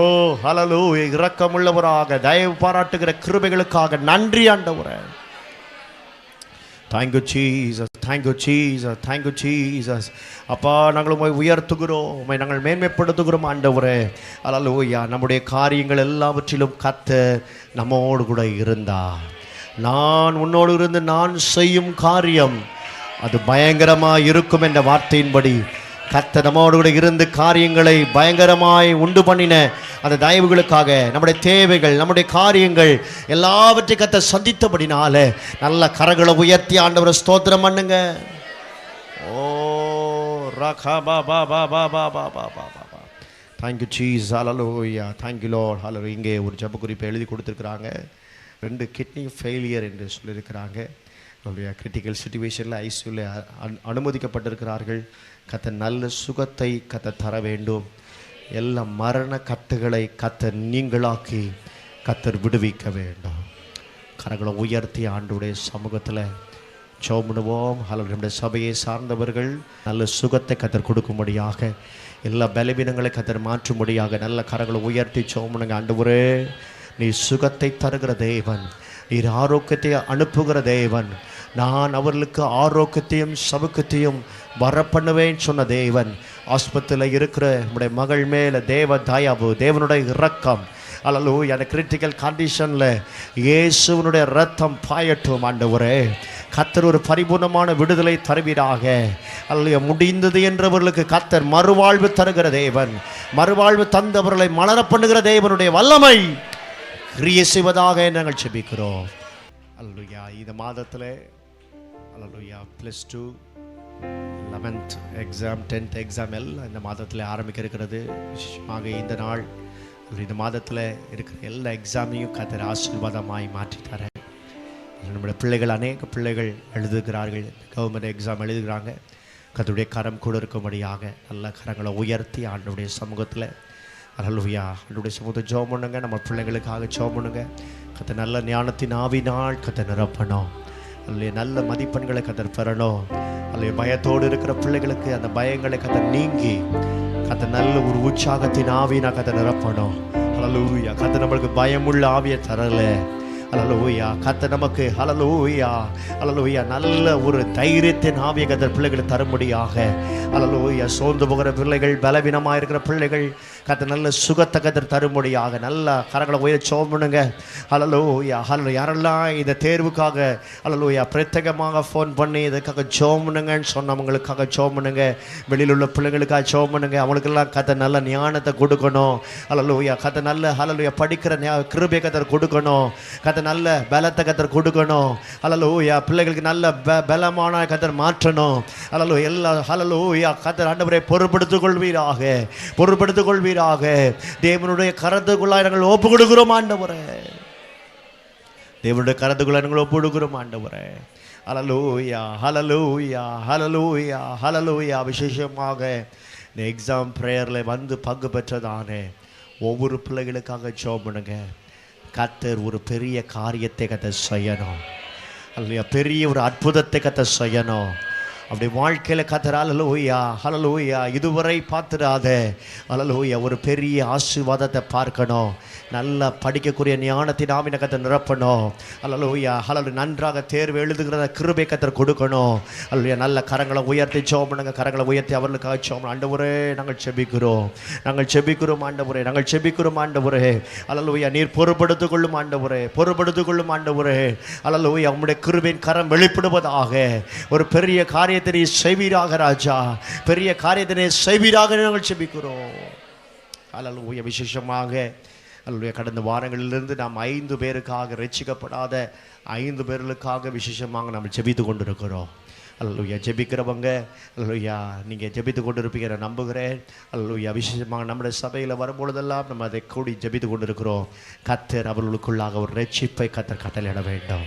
ஹல்லேலூயா, இரக்கமுள்ளவராக தயவு பாராட்டுகிற கிருபைகளுக்காக நன்றி ஆண்டவரே. Thank you Jesus, thank you Jesus, thank you Jesus. அப்பா நாங்கள் உம்மை உயர்த்துகிறோம், உம்மை நாங்கள் மேன்மைப்படுத்துகிறோம் ஆண்டவரே. ஹல்லேலூயா. நம்முடைய காரியங்கள் எல்லாவற்றிலும் கர்த்தர் நம்மோடு கூட இருந்தார். நான் உன்னோடு இருந்து நான் செய்யும் காரியம் அது பயங்கரமாய் இருக்கும் என்ற வார்த்தையின்படி கர்த்தர் நம்மோடு கூட இருந்து காரியங்களை பயங்கரமாய் உண்டு பண்ணின அந்த தயவுகளுக்காக நம்முடைய தேவைகள், நம்முடைய காரியங்கள் எல்லாவற்றையும் கர்த்தர் சந்தித்தபடினால நல்ல கரங்களை உயர்த்தி ஆண்டவரை ஸ்தோத்திரம் பண்ணுங்க. ஓ ரகா பா பா பா பா பா பா பா பா பா. தேங்க்யூ ஜீசஸ், ஹல்லேலூயா, தேங்க்யூ லார்ட், ஹல்லேலூயா. இங்கே ஒரு ஜெப குறிப்பை எழுதி கொடுத்துருக்குறாங்க. 2 கிட்னி ஃபெயிலியர் என்று சொல்லியிருக்கிறாங்க. அவருடைய கிரிட்டிக்கல் சிச்சுவேஷனில் ஐசியூவில் அனுமதிக்கப்பட்டிருக்கிறார்கள். கர்த்தர் நல்ல சுகத்தை கர்த்தர் தர வேண்டும். எல்லா மரண கட்டுகளை கர்த்தர் நீங்களாக்கி கர்த்தர் விடுவிக்க வேண்டும். கரங்களை உயர்த்தி ஆண்டவருடைய சமூகத்தில் ஜெபம் பண்ணுவோம். அல்லது நம்முடைய சபையை சார்ந்தவர்கள் நல்ல சுகத்தை கர்த்தர் கொடுக்கும்படியாக, எல்லா பலவீனங்களை கர்த்தர் மாற்றும்படியாக நல்ல கரங்களை உயர்த்தி ஜெபம் பண்ணுங்க. ஆண்டவரே, நீ சுகத்தை தருகிற தேவன், நீர் ஆரோக்கியத்தை அனுப்புகிற தேவன். நான் அவர்களுக்கு ஆரோக்கியத்தையும் சவுக்கத்தையும் வரப்பண்ணுவேன் சொன்ன தேவன். ஆஸ்பத்திரியில் இருக்கிற நம்முடைய மகள் மேலே தேவ தயவு, தேவனுடைய இரக்கம். அல்லேலூயா. அந்த கிரிட்டிக்கல் கண்டிஷனில் இயேசுவினுடைய இரத்தம் பாயட்டும் ஆண்டவரே. கர்த்தர் ஒரு பரிபூர்ணமான விடுதலை தருவீராக. அல்லேலூயா. முடிந்தது என்றவர்களுக்கு கர்த்தர் மறுவாழ்வு தருகிற தேவன். மறுவாழ்வு தந்தவர்களை மலர பண்ணுகிற தேவனுடைய வல்லமை கிரியை செய்வதாக நாங்கள் ஜெபிக்கிறோம். அல்லேலூயா. இந்த மாதத்தில் அல்லேலூயா +2, 11th எக்ஸாம், 10th எக்ஸாம் எல்லாம் இந்த மாதத்தில் ஆரம்பிக்க இருக்கிறது. விசேஷமாக இந்த நாள், இந்த மாதத்தில் இருக்கிற எல்லா எக்ஸாமையும் கர்த்தர் ஆசீர்வாதமாய் மாற்றித்தர. நம்முடைய பிள்ளைகள், அநேக பிள்ளைகள் எழுதுகிறார்கள், கவர்மெண்ட் எக்ஸாம் எழுதுகிறாங்க. கர்த்தருடைய கரம் கூட இருக்கும்படியாக நல்ல கரங்களை உயர்த்தி ஆண்டவருடைய சமூகத்தில் அல்லேலூயா ஆண்டவருடைய சமூகத்தை ஜெபம் பண்ணுங்க. நம்ம பிள்ளைங்களுக்காக ஜெபம் பண்ணுங்க. கர்த்தர் நல்ல ஞானத்தின் ஆவினால் கர்த்தர் நிரப்பணும். அல்லேலூயா. நல்ல மதிப்பெண்களை கர்த்தர் பெறணும். அல்லேலூயா. பயத்தோடு இருக்கிற பிள்ளைகளுக்கு அந்த பயங்களை கர்த்தர் நீங்கி கர்த்தர் நல்ல ஒரு உற்சாகத்தின் ஆவியினால் கர்த்தர் நிரப்பணும். அல்லேலூயா. கர்த்தர் நம்மளுக்கு பயமுள்ள ஆவியை தரல. அல்லேலூயா. கர்த்தர் நமக்கு அல்லேலூயா அல்லேலூயா நல்ல ஒரு தைரியத்தின் ஆவியை கர்த்தர் பிள்ளைகளுக்கு தரும்படியாக. அல்லேலூயா. சோர்ந்து போகிற பிள்ளைகள், பலவீனமாக இருக்கிற பிள்ளைகள் கர்த்தர் நல்ல சுகத்தை கர்த்தர் தரும்படியாக நல்ல கரங்களை உயர்த்தி ஜெபம் பண்ணுங்க. அல்லேலூயா. அல்லேலூயா. யாரெல்லாம் இந்த தேர்வுக்காக அல்லேலூயா பிரத்யேகமாக ஃபோன் பண்ணி இதுக்காக ஜெபம் பண்ணுங்கன்னு சொன்னவங்களுக்காக ஜெபம் பண்ணுங்க. வெளியில் உள்ள பிள்ளைங்களுக்காக ஜெபம் பண்ணுங்க. அவங்களுக்கெல்லாம் கர்த்தர் நல்ல ஞானத்தை கொடுக்கணும். அல்லேலூயா. கர்த்தர் நல்ல அல்லேலூயா படிக்கிற கிருபையை கர்த்தர் கொடுக்கணும். கர்த்தர் நல்ல பலத்தை கர்த்தர் கொடுக்கணும். அல்லேலூயா. பிள்ளைகளுக்கு நல்ல பலமான கர்த்தர் மாற்றணும். அல்லேலூயா. எல்லா அல்லேலூயா கர்த்தர் ஆண்டவரை பொறுப்படுத்திக் கொள்வீராக, பொறுப்படுத்திக் கொள்வீராக. தேவனுடைய கரத்துக்குள்ளாய் நாங்கள் ஒப்பு கொடுக்கிறோம் ஆண்டவரே. தேவனுடைய கரத்துக்குள்ளாய் நாங்கள் ஒப்பு கொடுக்கிறோம் ஆண்டவரே. ஹல்லேலூயா, ஹல்லேலூயா, ஹல்லேலூயா, ஹல்லேலூயா. விசேஷமாக இந்த எக்ஸாம் ப்ரேயரில் வந்து பங்கு பெற்றதானே ஒவ்வொரு பிள்ளைகளுக்காக ஜெபம் பண்ணுங்க. கர்த்தர் ஒரு பெரிய காரியத்தை கர்த்தர் செய்யணும். அல்லேலூயா. பெரிய ஒரு அற்புதத்தை கர்த்தர் செய்யணும். அப்படி வாழ்க்கையில் கர்த்தர் அல்லேலூயா ஹல்லேலூயா இதுவரை பார்த்துடாத அல்லேலூயா ஒரு பெரிய ஆசீர்வாதத்தை பார்க்கணும். நல்லா படிக்கக்கூடிய ஞானத்தின் ஆவியை கர்த்தர் நிரப்பணும். அல்லேலூயா. ஹல்லேலூயா. நன்றாக தேர்வு எழுதுகிற கிருபை கர்த்தர் கொடுக்கணும். அல்லேலூயா. நல்ல கரங்களை உயர்த்தி ஜெபம் பண்ணுங்க. கரங்களை உயர்த்தி அவர்களுக்காக ஜெபம். ஆண்டவரே நாங்கள் ஜெபிக்கிறோம், நாங்கள் ஜெபிக்கிறோம் ஆண்டவரே, நாங்கள் ஜெபிக்கிறோம் ஆண்டவரே. அல்லேலூயா. நீர் பொறுப்படுத்திக் கொள்ளும் ஆண்டவரே, பொறுப்படுத்திக் கொள்ளும் ஆண்டவரே. அல்லேலூயா. உம்முடைய கிருபையின் கரம் வெளிப்படுவதாக. ஒரு பெரிய காரியத்தை நீ செய்வீராக ராஜா, பெரிய காரியத்தை செய்வீராக நாங்கள் ஜெபிக்கிறோம். அல்லேலூயா. விசேஷமாக அல்லேலூயா கடந்த வாரங்களிலிருந்து நாம் 5 பேருக்காக ரட்சிக்கப்படாத 5 பேர்களுக்காக விசேஷமாக நாம் ஜெபித்து கொண்டிருக்கிறோம். அல்லேலூயா. ஜெபிக்கிறவங்க அல்லேலூயா நீங்கள் ஜெபித்து கொண்டு இருப்பீங்க நான் நம்புகிறேன். அல்லேலூயா. விசேஷமாக நம்முடைய சபையில் வரும்பொழுதெல்லாம் நம்ம அதை கூடி ஜெபித்து கொண்டு இருக்கிறோம். கர்த்தர் அவர்களுக்குள்ளாக ஒரு ரட்சிப்பை கர்த்தர் கட்டளையிட வேண்டும்.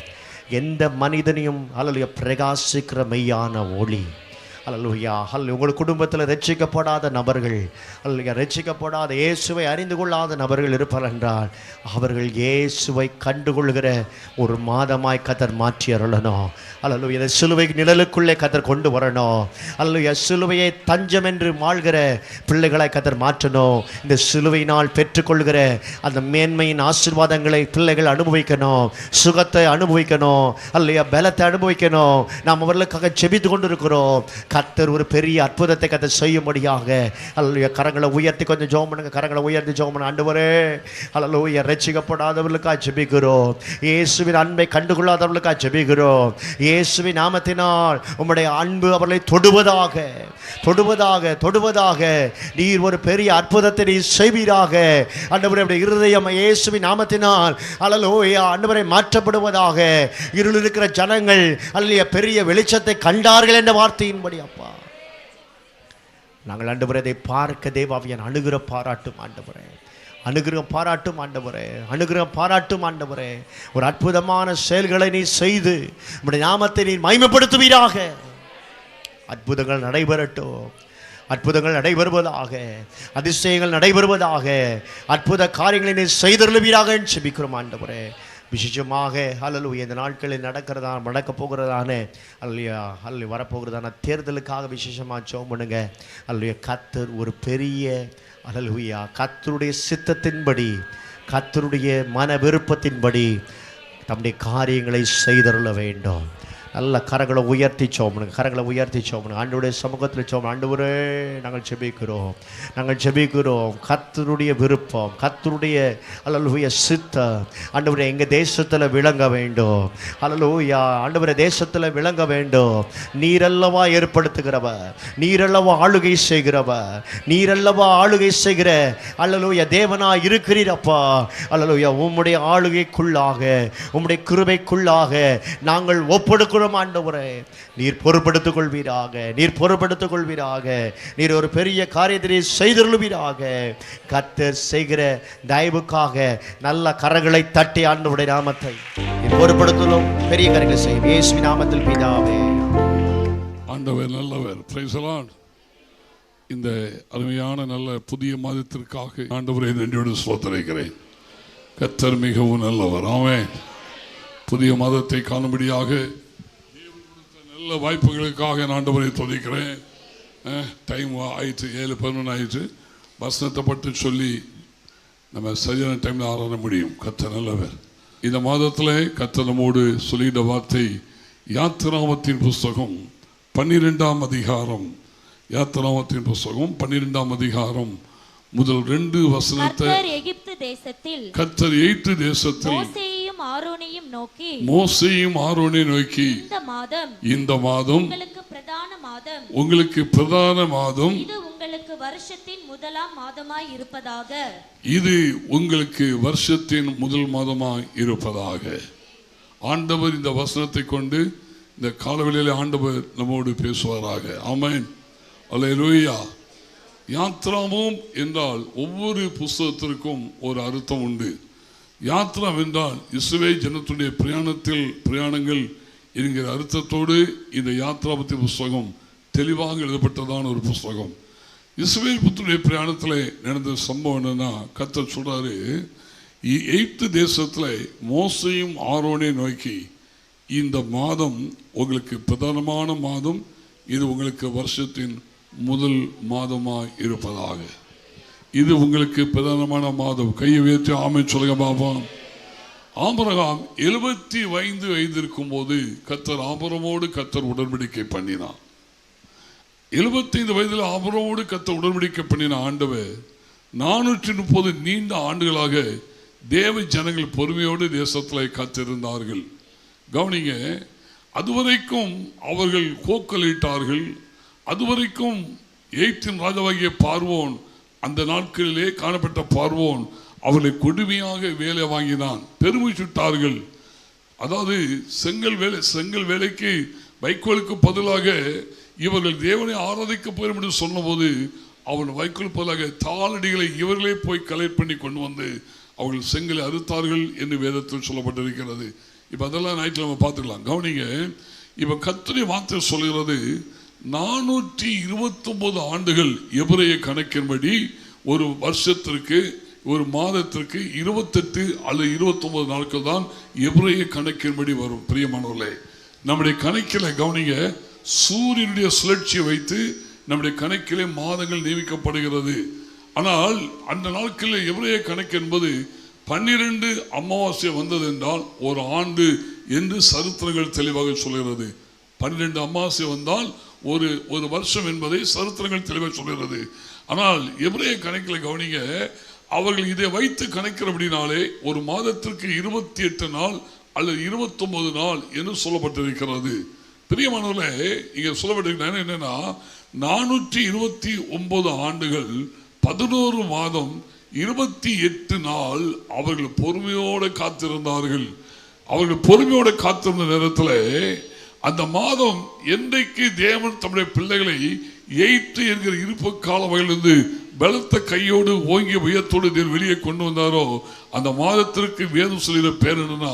எந்த மனிதனையும் அல்லேலூயா பிரகாசிக்கிற மெய்யான ஒளி அல்லேலூயா. உங்கள் குடும்பத்தில் ரட்சிக்கப்படாத நபர்கள், அல்லேலூயா, ரட்சிக்கப்படாத இயேசுவை அறிந்து கொள்ளாத நபர்கள் இருப்பார் என்றால் அவர்கள் இயேசுவை கண்டுகொள்கிற ஒரு மாதமாய் கர்த்தர் மாற்றி அருளணும். அல்லேலூயா. இந்த சிலுவை நிழலுக்குள்ளே கர்த்தர் கொண்டு வரணும். அல்லேலூயா. சிலுவையை தஞ்சம் என்று வாழ்கிற பிள்ளைகளை கர்த்தர் மாற்றணும். இந்த சிலுவையினால் பெற்றுக்கொள்கிற அந்த மேன்மையின் ஆசீர்வாதங்களை பிள்ளைகள் அனுபவிக்கணும், சுகத்தை அனுபவிக்கணும், அல்லையா, பலத்தை அனுபவிக்கணும். நாம் அவர்களுக்காக ஜெபித்து கொண்டிருக்கிறோம். கர்த்தர் ஒரு பெரிய அற்புதத்தை கர்த்தர் செய்யும்படியாக அல்லையா கரங்களை உயர்த்தி கொஞ்சம் ஜெபம் பண்ணுங்க. கரங்களை உயர்த்தி ஜெபம் பண்ணுங்க. ஆண்டவரே, அல்லேலூயா, ரட்சிக்கப்படாதவர்களுக்காக ஜெபிக்கிறோம். இயேசுவின் அன்பை கண்டுகொள்ளாதவர்களுக்காக ஜெபிக்கிறோம். இயேசுவின் நாமத்தினால் உம்முடைய அன்பு அவர்களை தொடுவதாக தொடுவதாக தொடுவதாக. நீர் ஒரு பெரிய அற்புதத்தை நீர் செய்வீராக. ஆண்டவரே, இருதயம் இயேசுவின் நாமத்தினால் அல்லேலூயா ஆண்டவரே மாற்றப்படுவதாக. இருளில் இருக்கிற ஜனங்கள் அல்லேலூயா பெரிய வெளிச்சத்தை கண்டார்கள் என்ற வார்த்தையின்படி அப்பா நாங்கள் ஆண்டவரே அதை பார்க்க தேவாவியன் அனுகிரகம் பாராட்டும் ஆண்டவரே, அனுகிரகம் பாராட்டும் ஆண்டவரே, அனுகிரகம் பாராட்டும் ஆண்டவரே. ஒரு அற்புதமான செயல்களை நீ செய்து உம்முடைய நாமத்தை நீ மகிமைப்படுத்துவீராக. அற்புதங்கள் நடைபெறட்டும், அற்புதங்கள் நடைபெறுவதாக, அதிசயங்கள் நடைபெறுவதாக, அற்புத காரியங்களை நீ செய்தருளுவீராக ஜெபிக்கிறோம் ஆண்டவரே. விசேஷமாக அல்லேலூயா இந்த நாட்களில் நடக்க போகிறதான அல்லேலூயா வரப்போகிறதான தேர்தலுக்காக விசேஷமாக ஜெபம் பண்ணுங்க. அல்லேலூயா கர்த்தர் ஒரு பெரிய அல்லேலூயா கர்த்தருடைய சித்தத்தின்படி, கர்த்தருடைய மன விருப்பத்தின்படி தம்முடைய காரியங்களை செய்தருள வேண்டும். நல்ல கரங்களை உயர்த்தி சோமனுங்க, கரங்களை உயர்த்தி சோமனுங்க. ஆண்டவருடைய சமூகத்தில் சோமன். ஆண்டவரே, நாங்கள் ஜெபிக்கிறோம், நாங்கள் ஜெபிக்கிறோம். கர்த்தருடைய விருப்பம், கர்த்தருடைய அல்லேலூயா சித்தம் ஆண்டவரே எங்கள் தேசத்தில் விளங்க வேண்டும். அல்லேலூயா ஆண்டவரே தேசத்தில் விளங்க வேண்டும். நீரல்லவா ஏற்படுத்துகிறவர், நீரல்லவா ஆளுகை செய்கிறவர், நீரல்லவா ஆளுகை செய்கிற அல்லேலூயா தேவனா இருக்கிறீரப்பா. அல்லேலூயா உம்முடைய ஆளுகைக்குள்ளாக, உம்முடைய கிருபைக்குள்ளாக நாங்கள் ஒப்படுக்கிறோம் ஆண்டவரே. நீர் பொறுப்படுத்திக் கொள்வீராக, நீர் பொறுப்படுத்திக் கொள்வீராக. நீர் ஒரு பெரிய காரியத்தை செய்தருளுவீராக. கர்த்தர் செய்கிற தயவுக்காக நல்ல கரங்களை தட்டி ஆண்டவருடைய நாமத்தை பொறுப்படுத்தலும் பெரிய காரியங்களை செய்யும் இயேசுவின் நாமத்தில் பிதாவே. ஆண்டவர் நல்லவர். Praise the Lord. இந்த அருமையான நல்ல புதிய மாதத்திற்காக ஆண்டவரை நன்றியோடு ஸ்தோத்திரிக்கிறேன். கர்த்தர் மிகவும் நல்லவர். ஆமென். புதிய மாதத்தை காணும்படியாக நல்ல வாய்ப்புகளுக்காக நான் ஆண்டவரை துதிக்கிறேன். டைம் ஆயிடுச்சு, 7:11 ஆயிடுச்சு. வசனத்தை பற்றி சொல்லி நம்ம சரியான டைமில் ஆராய முடியும். கர்த்தர் நல்லவர். இந்த மாதத்தில் கர்த்தர் நம்மோடு சொல்லிட்ட வார்த்தை யாத்திராமத்தின் புஸ்தகம் 12ஆம் அதிகாரம். யாத்திராமத்தின் புஸ்தகம் 12ஆம் அதிகாரம் முதல் 2 வசனத்தை கர்த்தர் எகிப்து தேசத்தில் மோசேயும் ஆரோனையும் நோக்கி இந்த மாதம் உங்களுக்கு பிரதான மாதம், இது உங்களுக்கு வருஷத்தின் முதலாம் மாதமாய் இருப்பதாக. இது உங்களுக்கு வருஷத்தின் முதல் மாதமாய் இருப்பதாக. ஆண்டவர் இந்த வசனத்தை கொண்டு இந்த காலவெளியிலே ஆண்டவர் நம்மோடு பேசுவாராக. ஆமென். அல்லேலூயா. யாத்ராமம் என்றால் ஒவ்வொரு புஸ்தகத்திற்கும் ஒரு அர்த்தம் உண்டு. யாத்ரா என்றால் இஸ்ரவேல் ஜனத்துடைய பிரயாணங்கள் என்கிற அர்த்தத்தோடு இந்த யாத்ராமத்தின் புஸ்தகம் தெளிவாக எழுதப்பட்டதான ஒரு புஸ்தகம். இஸ்ரவேல் புத்தருடைய பிரயாணத்தில் நடந்த சம்பவம் என்னன்னா, கர்த்தர் சொல்றாரு, எகிப்து தேசத்தில் மோசேயும் ஆரோனையும் நோக்கி இந்த மாதம் உங்களுக்கு பிரதானமான மாதம், இது உங்களுக்கு வருஷத்தின் முதல் மாதமாய் இருப்பதாக. இது உங்களுக்கு பிரதானமான மாதம். கையை உயர்த்தி ஆமென் சொல்லுங்க பாபா. ஆபிரகாம் 75 வயது இருக்கும் போது கர்த்தர் ஆபிரகாமோடு கர்த்தர் உடன்படிக்கை பண்ணினார். 75 வயதில் ஆபிரகாமோடு கர்த்தர் உடன்படிக்கை பண்ணின ஆண்டவர் 430 நீண்ட ஆண்டுகளாக தேவ ஜனங்கள் பொறுமையோடு தேசத்தில் காத்திருந்தார்கள். கவனிங்க, அதுவரைக்கும் அவர்கள் கோக்கலிட்டார்கள். அதுவரைக்கும் எகிப்தின் ராஜாவாகிய பார்வோன், அந்த நாட்களிலே காணப்பட்ட பார்வோன் அவர்களை கொடுமையாக வேலை வாங்கினான். பெருமை சுட்டார்கள். அதாவது செங்கல் வேலைக்கு வைக்கோலுக்கு பதிலாக இவர்கள் தேவனை ஆராதிக்க போயிடும் என்று சொன்னபோது அவன் வைக்கோல் பதிலாக தாளடிகளை இவர்களே போய் கலெக்ட் பண்ணி கொண்டு வந்து அவர்கள் செங்கலை அறுத்தார்கள் என்று வேதத்தில் சொல்லப்பட்டிருக்கிறது. இப்போ அதெல்லாம் நைட்டில் நம்ம பார்த்துக்கலாம். கவனிங்க, இப்போ கர்த்தருடைய வார்த்தை சொல்கிறது, 429 ஆண்டுகள் எபிரேய கணக்கின்படி ஒரு வருஷத்திற்கு ஒரு மாதத்திற்கு 28 அல்லது 29 நாட்கள் தான் எபிரேய கணக்கின்படி வரும். பிரியமானவர்களே, நம்முடைய கணக்கில கவனிங்க, சூரியனுடைய சுழற்சியை வைத்து நம்முடைய கணக்கிலே மாதங்கள் நியமிக்கப்படுகிறது. ஆனால் அந்த நாட்களில் எபிரேய கணக்கு என்பது 12 அமாவாசை வந்தது என்றால் ஒரு ஆண்டு என்று சரித்திரங்கள் தெளிவாக சொல்கிறது. 12 அமாவாசை வந்தால் ஒரு வருஷம் என்பதை சரித்திரங்கள் தெளிவாக சொல்கிறது. ஆனால் எபிரேய கணக்கில் கவனிங்க, அவர்கள் இதை வைத்து கணக்கிறபடினாலே ஒரு மாதத்திற்கு 28 நாள் அல்லது 29 நாள் என்று சொல்லப்பட்டிருக்கிறது. பிரியமானவர்களே, இங்க சொல்லப்பட்டிருக்கிறது என்னன்னா 429 ஆண்டுகள் 11 மாதம் 28 நாள் அவர்கள் பொறுமையோடு காத்திருந்தார்கள். அவர்கள் பொறுமையோடு காத்திருந்த நேரத்தில் அந்த மாதம் என்றைக்கு தேவன் தம்முடைய பிள்ளைகளை எய்த்து என்கிற இருப்பு கால வகையிலிருந்து பலத்த கையோடு ஓங்கிய உயரத்தோடு வெளியே கொண்டு வந்தாரோ அந்த மாதத்திற்கு வேதம் சொல்கிற பேர் என்னன்னா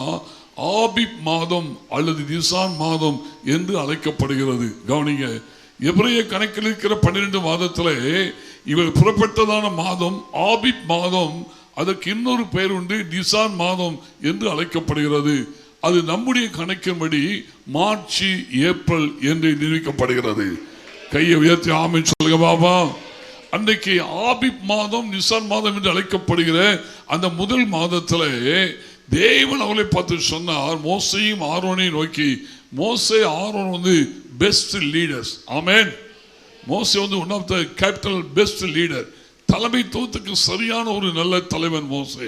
ஆபிப் மாதம் அல்லது நிசான் மாதம் என்று அழைக்கப்படுகிறது. கவனிங்க, எபிரேய கணக்கில் இருக்கிற 12 மாதத்திலே இவர் புறப்பட்டதான மாதம் ஆபிப் மாதம். அதற்கு இன்னொரு பெயர் உண்டு, நிசான் மாதம் என்று அழைக்கப்படுகிறது. அது நம்முடைய கணக்கின்படி மார்ச் ஏப்ரல் என்று நிரூபிக்கப்படுகிறது. கையை உயர்த்தி ஆமென் சொல்லுங்க பாபா. அன்றைக்கு ஆபிப் மாதம் நிசான் மாதம் என்று அழைக்கப்படுகிற அந்த முதல் மாதத்திலே தேவன் அவளை பார்த்து சொன்னார், மோசையும் ஆரோனையும் நோக்கி, மோசே ஆரோன் வந்து பெஸ்ட் லீடர்ஸ். ஆமென். மோசே வந்து one of the capital best leader, தலைமைத்துவத்துக்கு சரியான ஒரு நல்ல தலைவன் மோசே.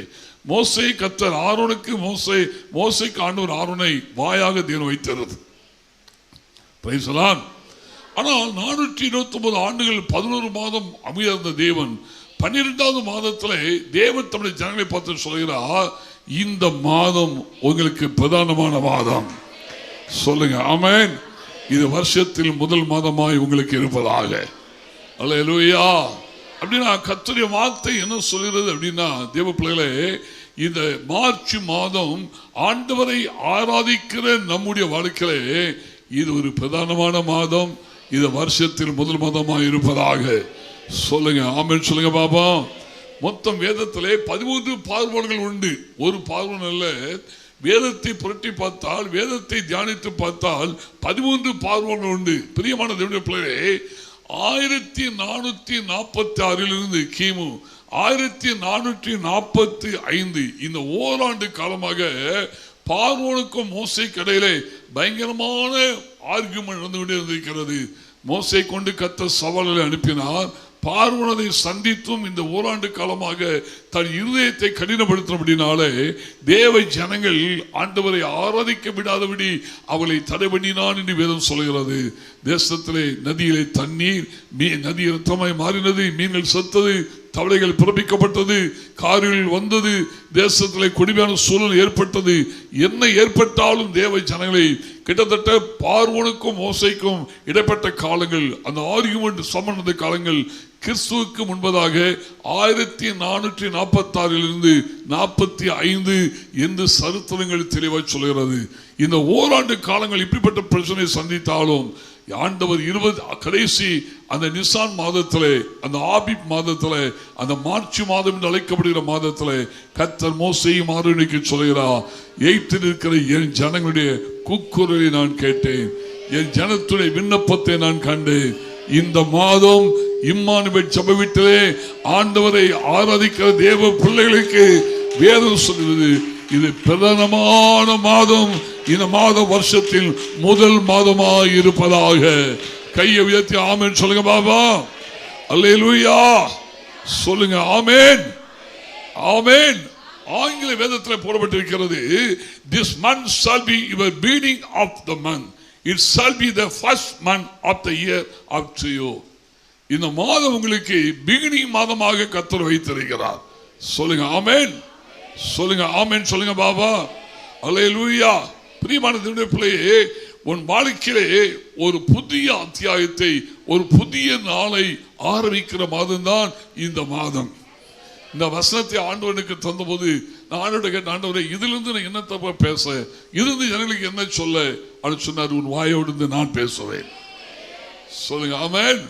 மோசே கர்த்தர் ஆரோனுக்கு மோசேக்கு ஆண்டவர் ஆரோனை வாயாக தேவன் வைத்திருந்தது. Praise the Lord. ஆனால் 429 ஆண்டுகள் 11 மாதம் அமைந்த தேவன் 12வது மாதத்திலே தேவன் தம்முடைய ஜனங்களை பார்த்து சொல்கிறார், இந்த மாதம் உங்களுக்கு பிரதானமான மாதம். சொல்லுங்க ஆமென். இது வருஷத்தில் முதல் மாதமாய் உங்களுக்கு இருப்பதாக. அல்லேலூயா. அப்படின்னா கர்த்தருடைய வார்த்தை என்ன சொல்கிறது அப்படின்னா, தேவ பிள்ளைகளே, இந்த மார்ச் மாதம் ஆண்டவரை ஆராதிக்கிற நம்முடைய வாழ்க்கையிலே இது ஒரு பிரதானமான மாதம். இது வருஷத்தில் முதல் மாதமாக இருப்பதாக. சொல்லுங்க ஆமென் சொல்லுங்க பாபா. மொத்தம் வேதத்திலே 13 பார்வன்கள் உண்டு. ஒரு பார்வன் அல்ல, வேதத்தை புரட்டி பார்த்தால், வேதத்தை தியானித்து பார்த்தால் 13 பார்வன்கள் உண்டு. பிரியமான தேவனுடைய பிள்ளைகளே, 1446 கிமு 1445 இந்த ஓராண்டு காலமாக பார்வோனுக்கும் மோசேக்கு இடையிலே பயங்கரமான ஆர்கியூமெண்ட் நடந்து கொண்டே இருக்கிறது. மோசே கொண்டு கர்த்தர் சவால்களை அனுப்பினார். பார்வோனை சந்தித்தும் இந்த ஓராண்டு காலமாக தன் இருதயத்தை கடினப்படுத்தினபடினாலே தேவ ஜனங்கள் ஆண்டவரை ஆராதிக்க விடாதபடி அவளை தடை பண்ணினான் என்று வேதம் சொல்கிறது. தேசத்திலே நதியிலே தண்ணீர் நதி இரத்தமாய் மாறினது, மீன்கள் செத்தது, தவளைகள் பிறப்பிக்கப்பட்டது, காரில் வந்தது, தேசத்திலே கொடுமையான சூழல் ஏற்பட்டது. என்ன ஏற்பட்டாலும் தேவ ஜனங்களை கிட்டத்தட்ட பார்வோனுக்கும் மோசேக்கும் இடைப்பட்ட காலங்கள், அந்த ஆர்கியூமெண்ட் சமண காலங்கள் கிறிஸ்துவுக்கு முன்பதாக 1446 45 என்று சரித்திரங்கள் தெளிவாக சொல்கிறது. இந்த ஓராண்டு காலங்கள் இப்படிப்பட்ட பிரச்சனை சந்தித்தாலும் ஆண்டவர் கடைசி அந்த நிசான் மாதத்திலே, அந்த ஆபிப் மாதத்திலே, அந்த மார்ச் மாதம் என்று அழைக்கப்படுகிற மாதத்திலே கர்த்தர் மோசேயும் ஆரோனுக்கு சொல்கிறார், எய்த்தில் இருக்கிற என் ஜனங்களுடைய கூக்குரலை நான் கேட்டேன், என் ஜனத்துடைய விண்ணப்பத்தை நான் கண்டேன். இந்த மாதம் இம்மானுவேல் சபை வீட்டிலே ஆண்டவரை ஆராதிக்கிற தேவ பிள்ளைகளுக்கு வேதம் சொல்கிறது, இது பிரதானமான மாதம். இந்த மாத வருஷத்தில் முதல் மாதமாய் இருப்பதாக. கையை உயர்த்தி ஆமென் சொல்லுங்க பாபா. அல்லேலூயா சொல்லுங்க ஆமென் ஆமென். ஆங்கில வேதத்தில் போடப்பட்டிருக்கிறது, this month shall be your beginning of the month, it shall be the first month of the year up to you. இந்த மாதம் உங்களுக்கு பிகினிங் மாதமாக கர்த்தர் வைத்திருக்கிறார். சொல்லுங்க ஆமென் சொல்லுங்க ஆமென் சொல்லுங்க பாபா. அல்லேலூயா. பிரியமான தேவனுடைய பிள்ளையே, உன் வாழ்க்கையிலே ஒரு புதிய அத்தியாயத்தை, ஒரு புதிய நாளை ஆரம்பிக்கிற மாதம் தான் இந்த மாதம். இந்த வசனத்தை ஆண்டவனுக்கு தந்தபோது நான் ஆண்டவரை கேட்ட, ஆண்டவரே இதிலிருந்து நான் என்ன தப்ப பேச, இதிலிருந்து ஜனங்களுக்கு என்ன சொல்ல? அப்படின்னு சொன்னார், உன் வாயோடு நான் பேசுவேன். சொல்லுங்க ஆமென்.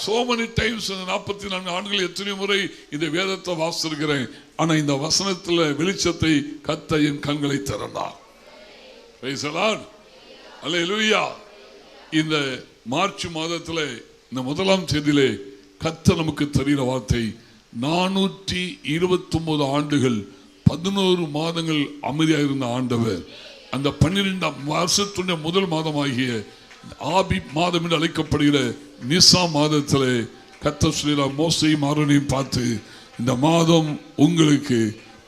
so many times 44 ஆண்டுகள் எத்தனை முறை இந்த வேதத்தை வாசித்திருக்கிறேன். ஆனா இந்த வசனத்துல வெளிச்சத்தை கர்த்தர் என் கண்களை திறந்தார். praise the Lord, அல்லேலூயா. இந்த மார்ச் மாதத்துல இந்த 1ஆம் தேதியிலே கர்த்தர் நமக்கு தருகிற வார்த்தை 429 ஆண்டுகள் 11 மாதங்கள் அமைதியாக இருந்த ஆண்டவர் அந்த 12ஆம் வருஷத்துடைய முதல் மாதமாகிய ஆபி மாதம் என்று அழைக்கப்படுகிற நிசா மாதத்திலே கர்த்தர் சொல்கிறார், மோசேயும் ஆரோனையும் பார்த்து, இந்த மாதம் உங்களுக்கு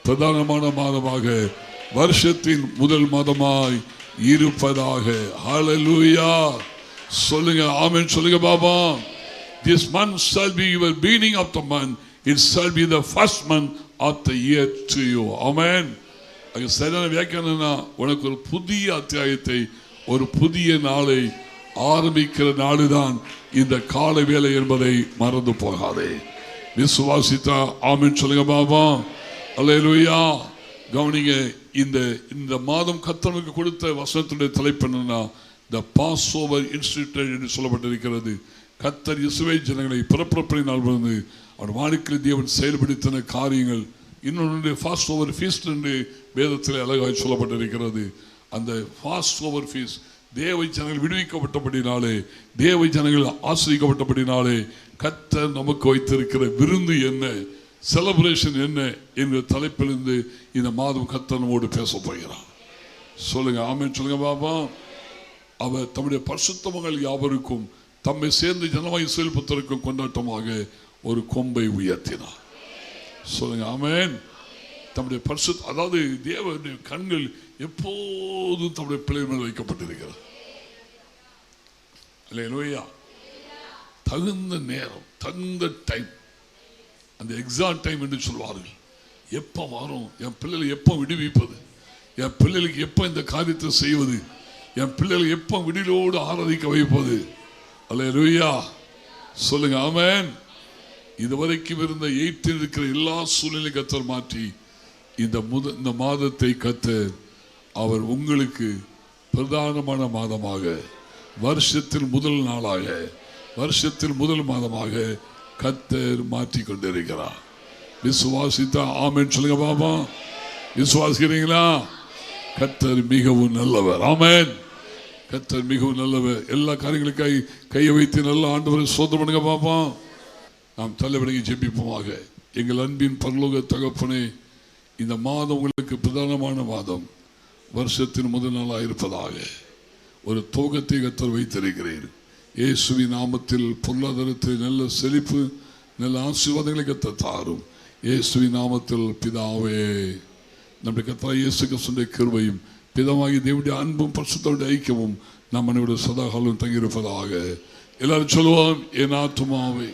பிரதானமான மாதமாக வருஷத்தின் முதல் மாதமாய் இருப்பதாக. ஹல்லேலூயா. சொல்லுங்க ஆமென். சொல்லுங்க Baba. This month shall be your beginning of the month. It shall be the first month of the year to you. Amen. அது சரியான வியாக்கியானம்னா, உனக்கு ஒரு புதிய அத்தியாயத்தை, ஒரு புதிய நாளை ஆரம்பிக்கிற நாடுதான் இந்த கால வேளை என்பதை மறந்து போகாதே. விசுவாசித்தா ஆமென் சொல்லுங்க பாபா. அல்லேலூயா. கவனிங்க, இந்த மாதம் கர்த்தருக்கு கொடுத்த வசனத்துடைய தலைப்பு என்னன்னா, the Passover instituted என்று சொல்லப்பட்டிருக்கிறது. கர்த்தர் இஸ்ரவேல் ஜனங்களை பிறப்பிறப்பினை நாள் வந்து அவர் வாழ்க்கையில் தேவன் செயல்படுத்தின காரியங்கள். இன்னொன்று ஃபாஸ்ட் ஓவர் ஃபீஸ்ட் என்று வேதத்தில் அழகாய் சொல்லப்பட்டிருக்கிறது. அந்த ஃபாஸ்ட் ஓவர் ஃபீஸ்ட் தேவ ஜனங்கள் விடுவிக்கப்பட்டபடினாலே, தேவ ஜனங்கள் ஆசிரிக்கப்பட்டபடினாலே கர்த்தர் நமக்கு வைத்திருக்கிற விருந்து என்ன, செலிப்ரேஷன் என்ன என்ற தலைப்பிலிருந்து இந்த மாதம் கர்த்தர் நம்மோடு பேச போகிறார். சொல்லுங்க ஆமென். சொல்லுங்க பாபா. அவர் தம்முடைய பரிசுத்த மகள் யாவருக்கும் தம்மை சேர்ந்து ஜனமாய் இஸ்ரவேல் புத்திரருக்கும் கொண்டாட்டமாக ஒரு கொம்பை உயர்த்தினார். சொல்லுங்க ஆமென். தம்முடைய பரிசுத்த, அதாவது தேவனுடைய கண்கள் எப்போதும் தம்முடைய பிள்ளைகள் மேல் வைக்கப்பட்டிருக்கிறது. அல்லேலூயா. தகுந்த நேரம், தகுந்த டைம், அந்த எக்ஸாக்ட் டைம் என்று சொல்வார்கள். எப்போ வரும், என் பிள்ளைகளை எப்போ விடுவிப்பது, என் பிள்ளைகளுக்கு எப்போ இந்த காரியத்தை செய்வது, என் பிள்ளைகளை எப்போ விடிலோடு ஆராதிக்க வைப்பது. அல்லேலூயா. சொல்லுங்க ஆமென். இதுவரைக்கும் இருந்த எய்த்தில் இருக்கிற எல்லா சூழ்நிலை கர்த்தர் மாற்றி இந்த மாதத்தை கர்த்தர் அவர் உங்களுக்கு பிரதானமான மாதமாக, வருஷத்தில் முதல் நாளாக, வருஷத்தில் முதல் மாதமாக கர்த்தர் மாற்றி கொண்டிருக்கிறார். விசுவாசித்தா ஆமென் சொல்லுங்க பாபா. விசுவாசிக்கிறீங்களா? கர்த்தர் மிகவும் நல்லவர். ஆமென். கர்த்தர் மிகவும் நல்லவர். எல்லா காரியங்களுக்காய் கையை வைத்து நல்ல ஆண்டவரை சோதனை பண்ணுங்க பாப்பா. நாம் தலைவணங்கி ஜெபிப்போமாக. எங்கள் அன்பின் பரலோக தகப்பனே, இந்த மாதம் உங்களுக்கு பிரதானமான மாதம், வருஷத்தின் முதல் நாளாக இருப்பதாக ஒரு துவக்கத்தை கர்த்தர் வைத்திருக்கிறீர். இயேசுவின் நாமத்தில் பொருளாதாரத்தில் நல்ல செழிப்பு, நல்ல ஆசீர்வாதங்களை கர்த்தர் தாரும். இயேசுவின் நாமத்தில் பிதாவே. நம்முடைய கர்த்தர் இயேசு கிறிஸ்துவின் கிருபையும் பிதாவாகிய தேவனுடைய அன்பும் பரிசுத்தமுடைய ஐக்கியமும் நம் அனைவருடைய சதா காலம் தங்கியிருப்பதாக. எல்லாரும் சொல்லுவோம், என் ஆத்துமாவே,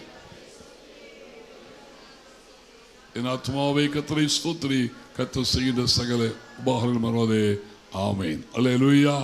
என் ஆத்துமாவே கர்த்தரை ஸ்தோத்திரி, கர்த்தர் செய்கின்ற சகல உபகாரங்கள் மறவாதே. ஆமென். அல்லேலூயா.